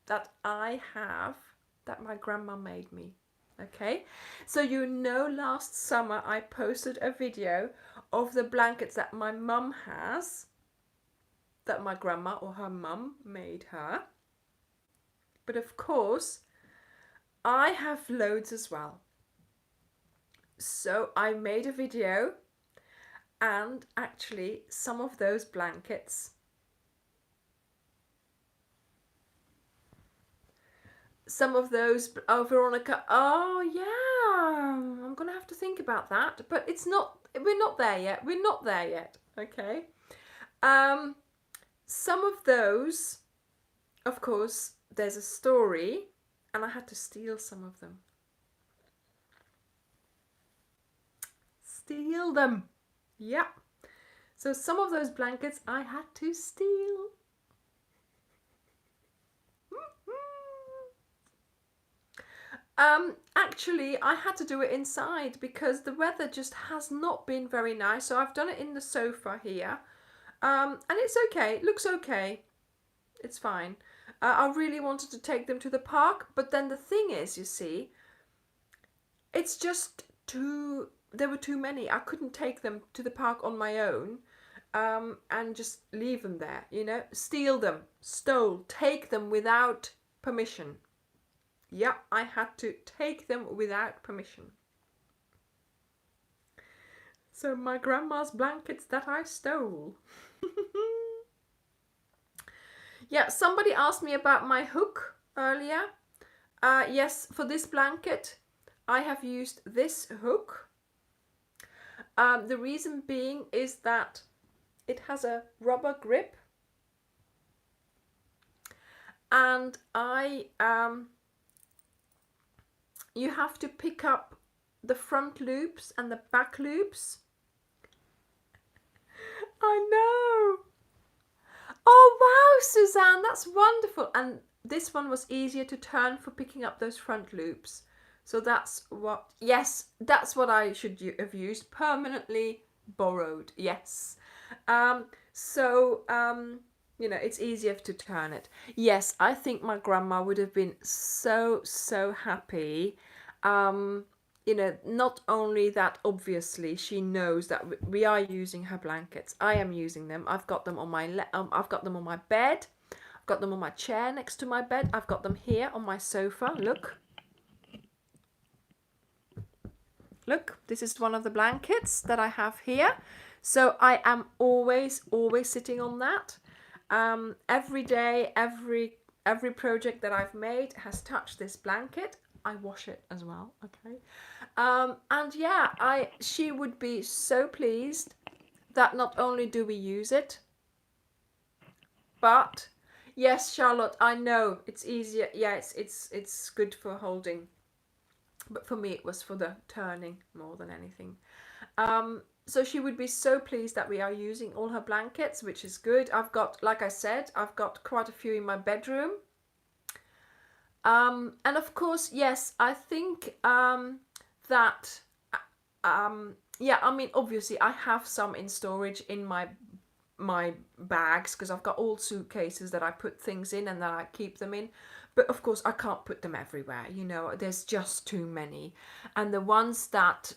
that I have that my grandma made me. Okay, so you know last summer I posted a video of the blankets that my mum has, that my grandma or her mum made her. But of course, I have loads as well. So I made a video, and actually some of those blankets, oh Veronica, oh yeah, I'm gonna have to think about that, but we're not there yet, okay. Some of those, of course, there's a story, and I had to steal some of them. Steal them. Yeah. So some of those blankets I had to steal. Actually, I had to do it inside because the weather just has not been very nice. So I've done it in the sofa here. And it's okay. It looks okay. It's fine. I really wanted to take them to the park, but then the thing is, you see, it's just there were too many. I couldn't take them to the park on my own, and just leave them there, you know. Steal them, take them without permission. Yeah, I had to take them without permission. So my grandma's blankets that I stole. Yeah, somebody asked me about my hook earlier. Yes, for this blanket, I have used this hook. The reason being is that it has a rubber grip, and you have to pick up the front loops and the back loops. I know. Oh wow, Suzanne, that's wonderful. And this one was easier to turn for picking up those front loops. So that's what, yes, that's what I should have used. Permanently borrowed, yes. So, you know, it's easier to turn it. Yes, I think my grandma would have been so, so happy. You know, not only that, obviously she knows that we are using her blankets. I am using them. I've got them on my I've got them on my bed. I've got them on my chair next to my bed. I've got them here on my sofa. Look. Look, this is one of the blankets that I have here. So I am always sitting on that. Every day, every project that I've made has touched this blanket. I wash it as well, okay? And yeah, she would be so pleased that not only do we use it, but yes, Charlotte, I know it's easier. Yeah, it's good for holding, but for me it was for the turning more than anything. So she would be so pleased that we are using all her blankets, which is good. I've got, like I said, I've got quite a few in my bedroom. And of course, yes, I think that, yeah, I mean, obviously I have some in storage in my bags because I've got old suitcases that I put things in and that I keep them in. But of course, I can't put them everywhere, you know, there's just too many. And the ones that,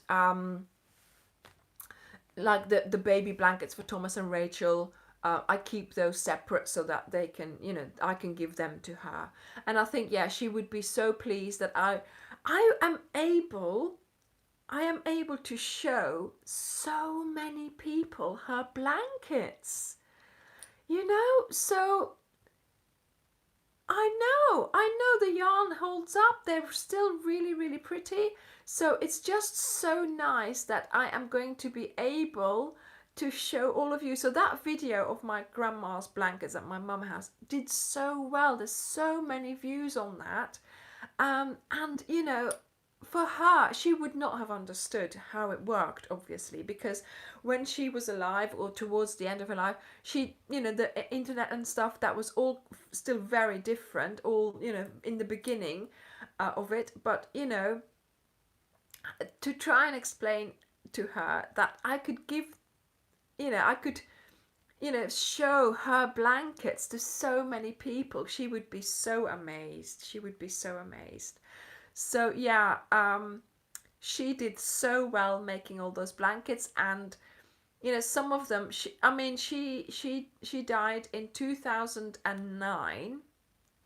like the baby blankets for Thomas and Rachel, I keep those separate so that they can, you know, I can give them to her. And I think, yeah, she would be so pleased that I am able to show so many people her blankets, you know. So I know the yarn holds up. They're still really, really pretty. So it's just so nice that I am going to be able to show all of you. So that video of my grandma's blankets that my mum has did so well. There's so many views on that. And, you know, for her, she would not have understood how it worked, obviously, because when she was alive or towards the end of her life, she, you know, the internet and stuff, that was all still very different, all, you know, in the beginning of it. But, you know, to try and explain to her that I could give, you know, I could, you know, show her blankets to so many people, she would be so amazed. She would be so amazed. So yeah, she did so well making all those blankets. And you know, some of them, she died in 2009,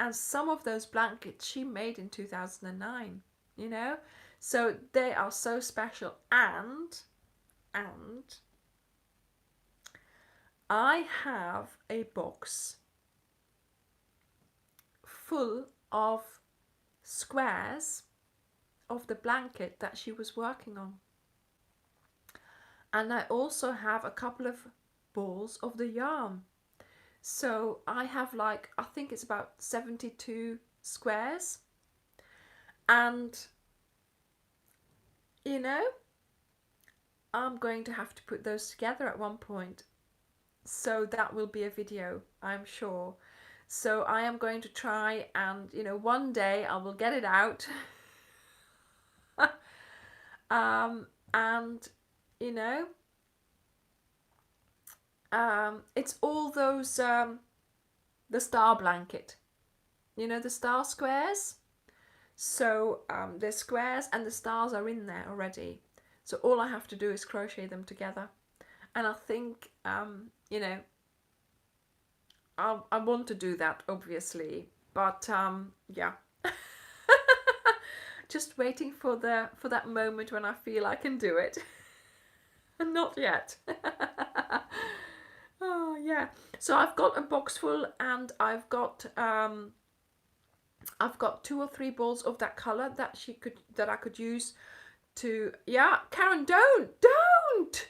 and some of those blankets she made in 2009, you know. So they are so special. And I have a box full of squares of the blanket that she was working on. And I also have a couple of balls of the yarn. So I have, like, I think it's about 72 squares. And, you know, I'm going to have to put those together at one point. So that will be a video, I'm sure. So I am going to try and, you know, one day I will get it out. And, you know, it's all those, the star blanket, you know, the star squares. So the squares and the stars are in there already. So all I have to do is crochet them together. And I think, you know, I want to do that, obviously. But yeah. Just waiting for that moment when I feel I can do it. And not yet. Oh Yeah. So I've got a box full, and I've got 2 or 3 balls of that color that I could use to. Yeah, Karen, don't.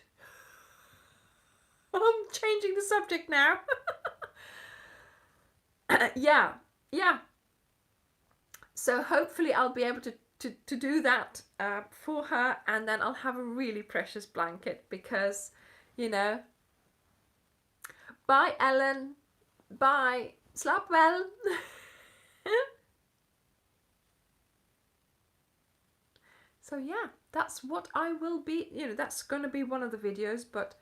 I'm changing the subject now. Yeah. So hopefully I'll be able to do that for her, and then I'll have a really precious blanket because, you know. Bye, Ellen. Bye. Slaap wel. So yeah, that's what I will be, that's going to be one of the videos, but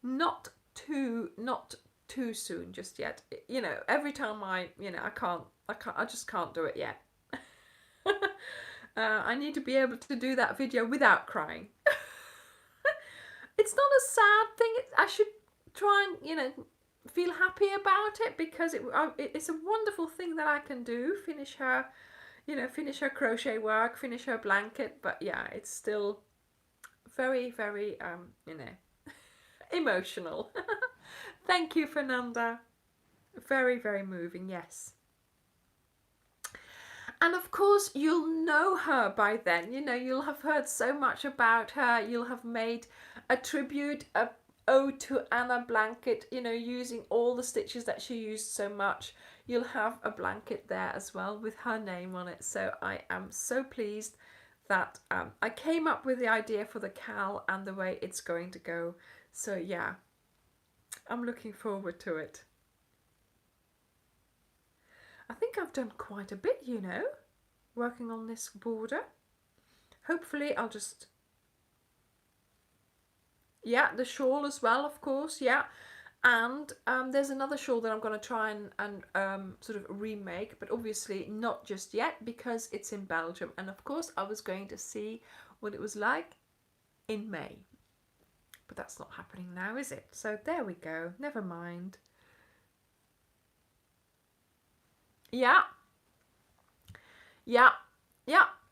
not too soon just yet. Every time I just can't do it yet. I need to be able to do that video without crying. It's not a sad thing. I should try and, feel happy about it, because it's a wonderful thing that I can do. Finish her crochet work, finish her blanket. But yeah, it's still very, very, emotional. Thank you, Fernanda. Very, very moving, yes. And of course, you'll know her by then. You'll have heard so much about her. You'll have made a tribute, a ode to Anna blanket, using all the stitches that she used so much. You'll have a blanket there as well with her name on it. So I am so pleased that I came up with the idea for the cowl and the way it's going to go. So yeah, I'm looking forward to it. I think I've done quite a bit, working on this border. Hopefully I'll just... Yeah, the shawl as well, of course, yeah. And there's another shawl that I'm going to try and sort of remake, but obviously not just yet because it's in Belgium. And of course I was going to see what it was like in May. But that's not happening now, is it? So there we go. Never mind. Yeah.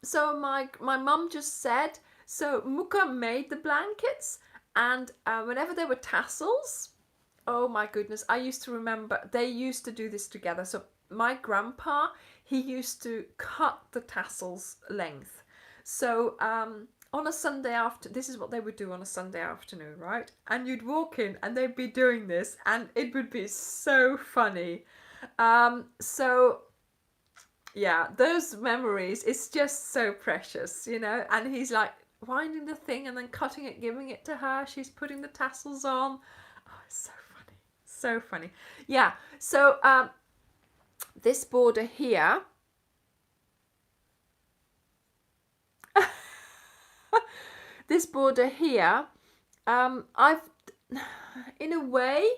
So my mum just said, so Muka made the blankets, and whenever there were tassels, oh my goodness, I used to remember they used to do this together. So my grandpa, he used to cut the tassels length. So on a Sunday this is what they would do on a Sunday afternoon, right? And you'd walk in and they'd be doing this, and it would be so funny. So yeah, those memories, it's just so precious, and he's like winding the thing and then cutting it, giving it to her. She's putting the tassels on. Oh, it's so funny. Yeah, so this border here, I've, in a way,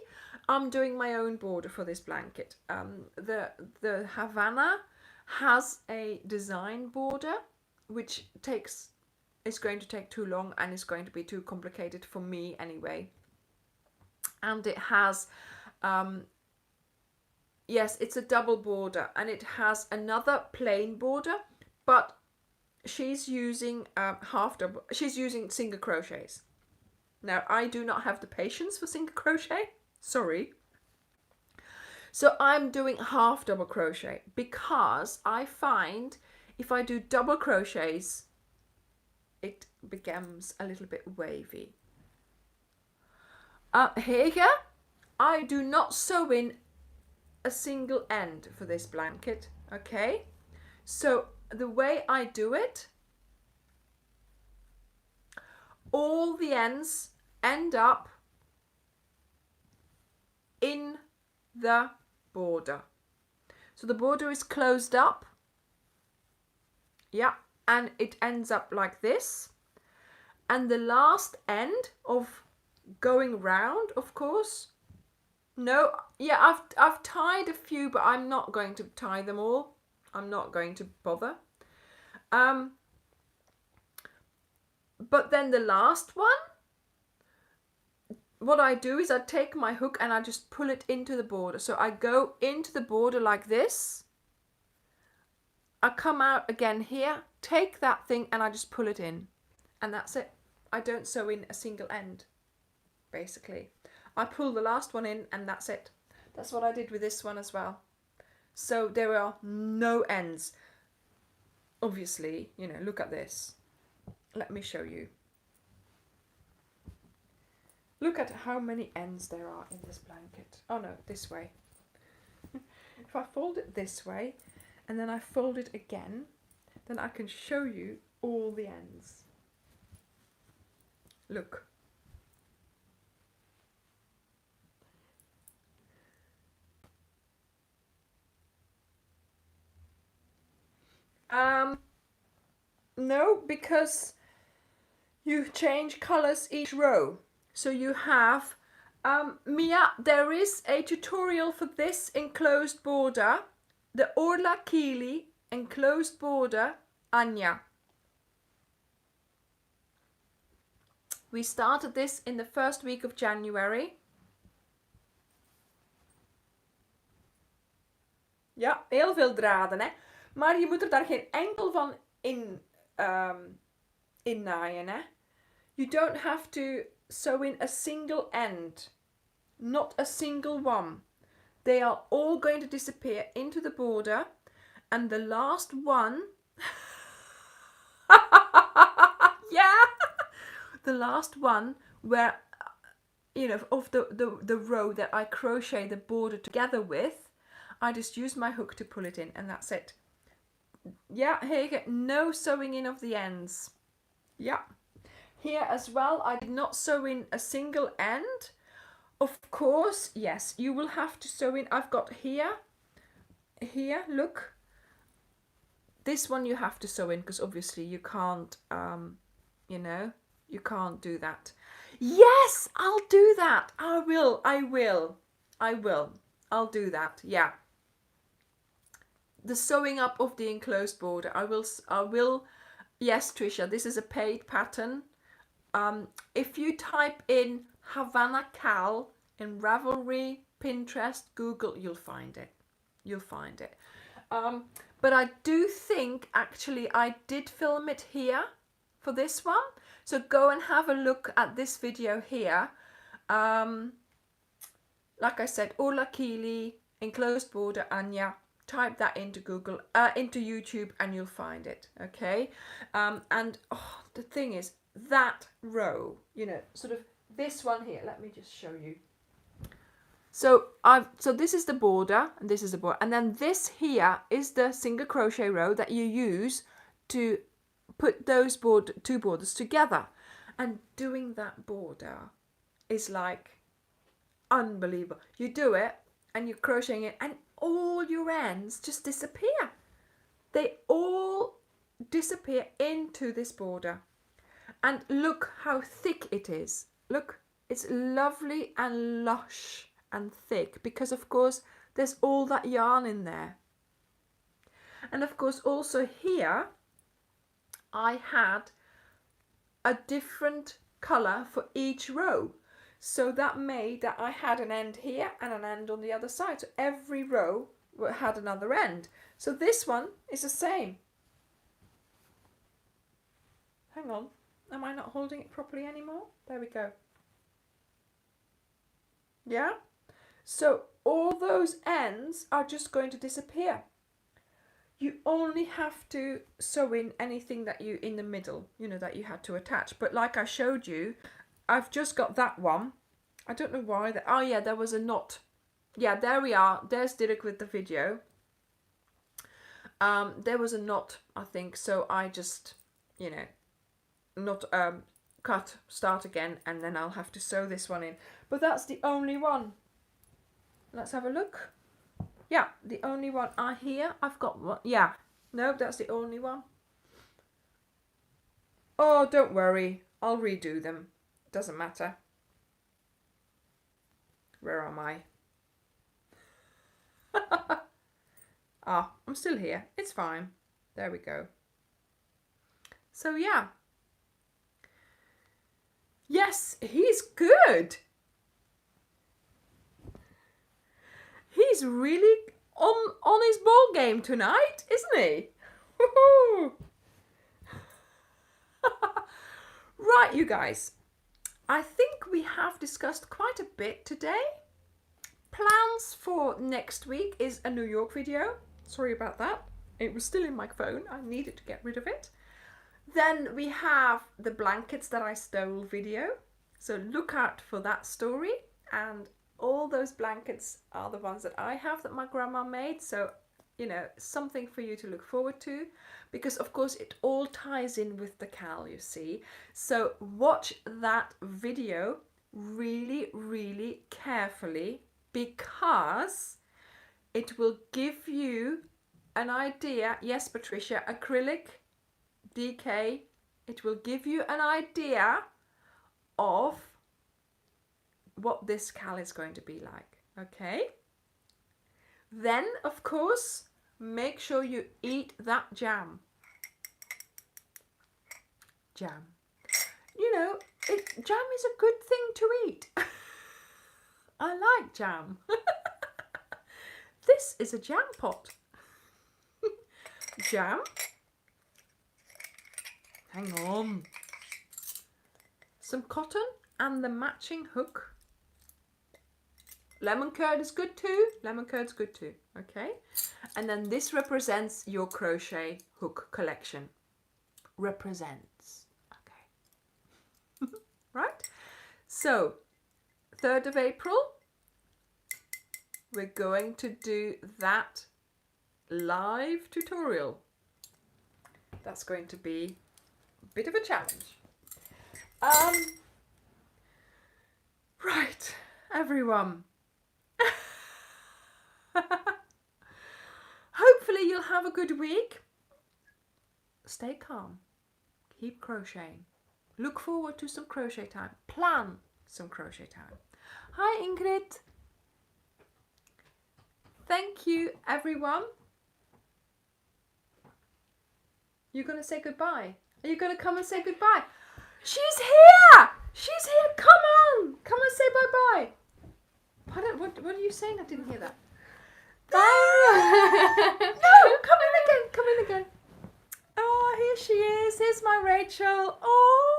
I'm doing my own border for this blanket. The Havana has a design border, which is going to take too long and is going to be too complicated for me anyway. And it has, yes, it's a double border, and it has another plain border, but she's using half double. She's using single crochets. Now I do not have the patience for single crochet. Sorry. So I'm doing half double crochet because I find if I do double crochets, it becomes a little bit wavy. Here, I do not sew in a single end for this blanket, okay? So the way I do it, all the ends end up in the border. So the border is closed up. Yeah, and it ends up like this. And the last end of going round, of course. No, yeah, I've tied a few, but I'm not going to tie them all. I'm not going to bother. But then the last one, what I do is I take my hook and I just pull it into the border. So I go into the border like this. I come out again here, take that thing, and I just pull it in. And that's it. I don't sew in a single end, basically. I pull the last one in and that's it. That's what I did with this one as well. So there are no ends. Obviously, you know, look at this. Let me show you. Look at how many ends there are in this blanket. Oh no, this way. If I fold it this way and then I fold it again, then I can show you all the ends. Look. No, because you change colors each row. So you have, Mia, there is a tutorial for this enclosed border, the Orla Kili enclosed border, Anya. We started this in the first week of January. Ja, heel veel draden, hè. Maar je moet er daar geen enkel van in naaien, hè. You don't have to sew in a single end. Not a single one. They are all going to disappear into the border. And the last one... yeah! The last one where, you know, of the row that I crochet the border together with, I just use my hook to pull it in and that's it. Yeah, here you go. No sewing in of the ends. Yeah. Here as well, I did not sew in a single end. Of course, yes, you will have to sew in. I've got here, look. This one you have to sew in because obviously you can't, you know, you can't do that. Yes, I'll do that. I will. I'll do that. Yeah. The sewing up of the enclosed border. I will. Yes, Trisha, this is a paid pattern. If you type in Havana Cal in Ravelry, Pinterest, Google, you'll find it. You'll find it. But I do think actually I did film it here for this one. So go and have a look at this video here. Like I said, Orla Kili, enclosed border, Anya. Type that into Google, into YouTube, and you'll find it. Okay. And oh, the thing is, that row, you know, sort of this one here. Let me just show you. So this is the border, and this is the border, and then this here is the single crochet row that you use to put those two borders together. And doing that border is like unbelievable. You do it, and you're crocheting it, and all your ends just disappear. They all disappear into this border. And look how thick it is. Look, it's lovely and lush and thick because of course there's all that yarn in there. And of course also here I had a different colour for each row. So that made that I had an end here and an end on the other side. So every row had another end. So this one is the same. Hang on. Am I not holding it properly anymore? There we go. Yeah? So all those ends are just going to disappear. You only have to sew in anything that you in the middle, you know, that you had to attach. But like I showed you, I've just got that one. I don't know why. Oh yeah, there was a knot. Yeah, there we are. There's Dirk with the video. There was a knot, I think. So I just, you know, not cut, start again, and then I'll have to sew this one in. But that's the only one. Let's have a look. Yeah, the only one. Here I've got one. Yeah, no, that's the only one. Oh, don't worry. I'll redo them. Doesn't matter. Where am I? I'm still here. It's fine. There we go. So yeah. Yes, he's good. He's really on his ball game tonight, isn't he? Right, you guys. I think we have discussed quite a bit today. Plans for next week is a New York video. Sorry about that. It was still in my phone. I needed to get rid of it. Then we have the blankets that I stole video. So look out for that story. And all those blankets are the ones that I have that my grandma made. So, you know, something for you to look forward to. Because, of course, it all ties in with the cal, you see. So watch that video really, really carefully, because it will give you an idea. Yes, Patricia, acrylic, DK, it will give you an idea of what this cal is going to be like, okay? Then, of course, make sure you eat that jam. Jam. You know, jam is a good thing to eat. I like jam. This is a jam pot. Jam. Hang on. Some cotton and the matching hook. Lemon curd is good too. Lemon curd's good too. Okay. And then this represents your crochet hook collection. Represents. Okay. Right? So, 3rd of April, we're going to do that live tutorial. That's going to be a bit of a challenge. Right, everyone. Hopefully you'll have a good week. Stay calm. Keep crocheting. Look forward to some crochet time. Plan some crochet time. Hi, Ingrid. Thank you, everyone. You're going to say goodbye. Are you going to come and say goodbye? She's here! She's here! Come on! Come and say bye-bye. Pardon, what are you saying? I didn't hear that. Bye! No! Come in again! Come in again. Oh, here she is. Here's my Rachel. Oh!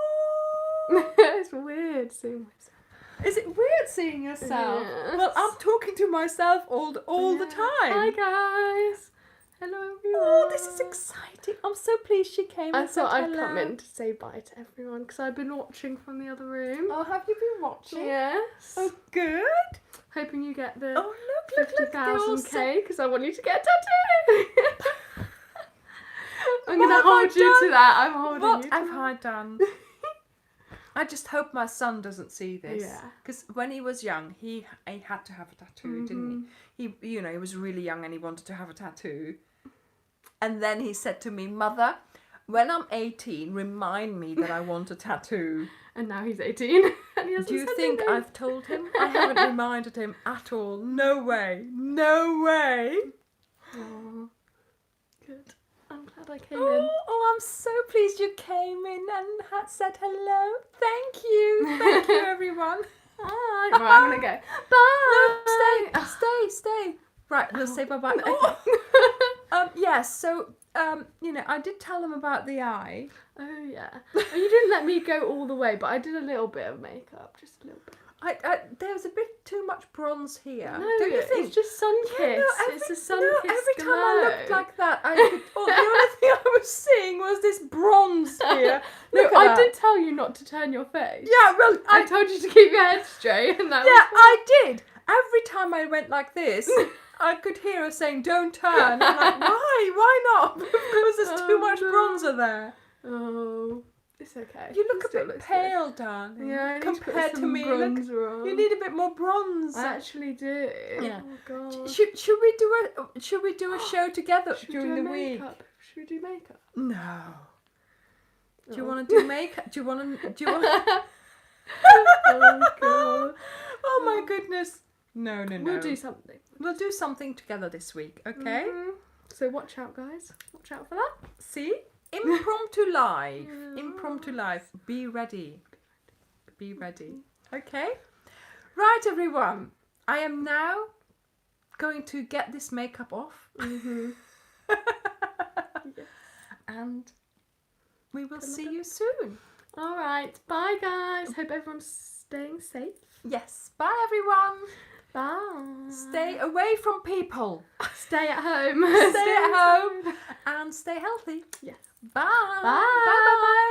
It's weird seeing myself. Is it weird seeing yourself? Yes. Well, I'm talking to myself all the time. Hi guys. Hello everyone. Oh, this is exciting. I'm so pleased she came. I and said thought I'd hello. come in to say bye to everyone because I've been watching from the other room. Oh, have you been watching? Yes. Oh, good. Hoping you get the Oh, look, 50,000k because I want you to get a tattoo. I'm What gonna have hold I you done? to that. I'm holding What you. To have that. I done? I just hope my son doesn't see this. Yeah. Because when he was young, he had to have a tattoo, didn't he? He was really young and he wanted to have a tattoo. And then he said to me, Mother, when I'm 18, remind me that I want a tattoo. And now he's 18. And he hasn't Do you said think anything. I've told him? I haven't reminded him at all. No way. No way. Oh, good. I'm glad I came in. Oh, I'm so pleased you came in and had said hello. Thank you. Thank you, everyone. Hi. Right, I'm gonna go. Bye. No, stay. Right, we'll say bye-bye. Okay. Yes, so, I did tell them about the eye. Oh yeah. Oh, you didn't let me go all the way, but I did a little bit of makeup, just a little bit. There was a bit too much bronze here. No, don't you think? it's just sun-kissed. Yeah, It's a sun-kissed every time glow. I looked like that, the only thing I was seeing was this bronze here. Look, Look at I that. did tell you not to turn your face. Yeah, well, I told you to keep your head straight, and that yeah, was I did. Every time I went like this, I could hear her saying, "Don't turn." I'm like, why not? Because there's too much bronzer there. Oh, it's okay. You look It a still bit looks pale, darling. good. Yeah, I need compared to, put to me. Look, bronzer on. you need a bit more bronze. I actually do. Yeah. Oh god. Should we do a show together Should we during do the week? makeup? Should we do makeup? No. Do you Oh. want to do makeup? Do you want to? Oh god. Oh my goodness. No. We'll do something. We'll do something together this week, okay? Mhm. So watch out, guys. Watch out for that. See? Impromptu live. Yeah. Impromptu live. Be ready. Be ready. Okay? Right, everyone. I am now going to get this makeup off. Mhm. And we will see you soon. All right. Bye, guys. Hope everyone's staying safe. Yes. Bye, everyone. Bye. Stay away from people. Stay at home. Stay at home and stay healthy. Yes. Bye. Bye. Bye. Bye. Bye.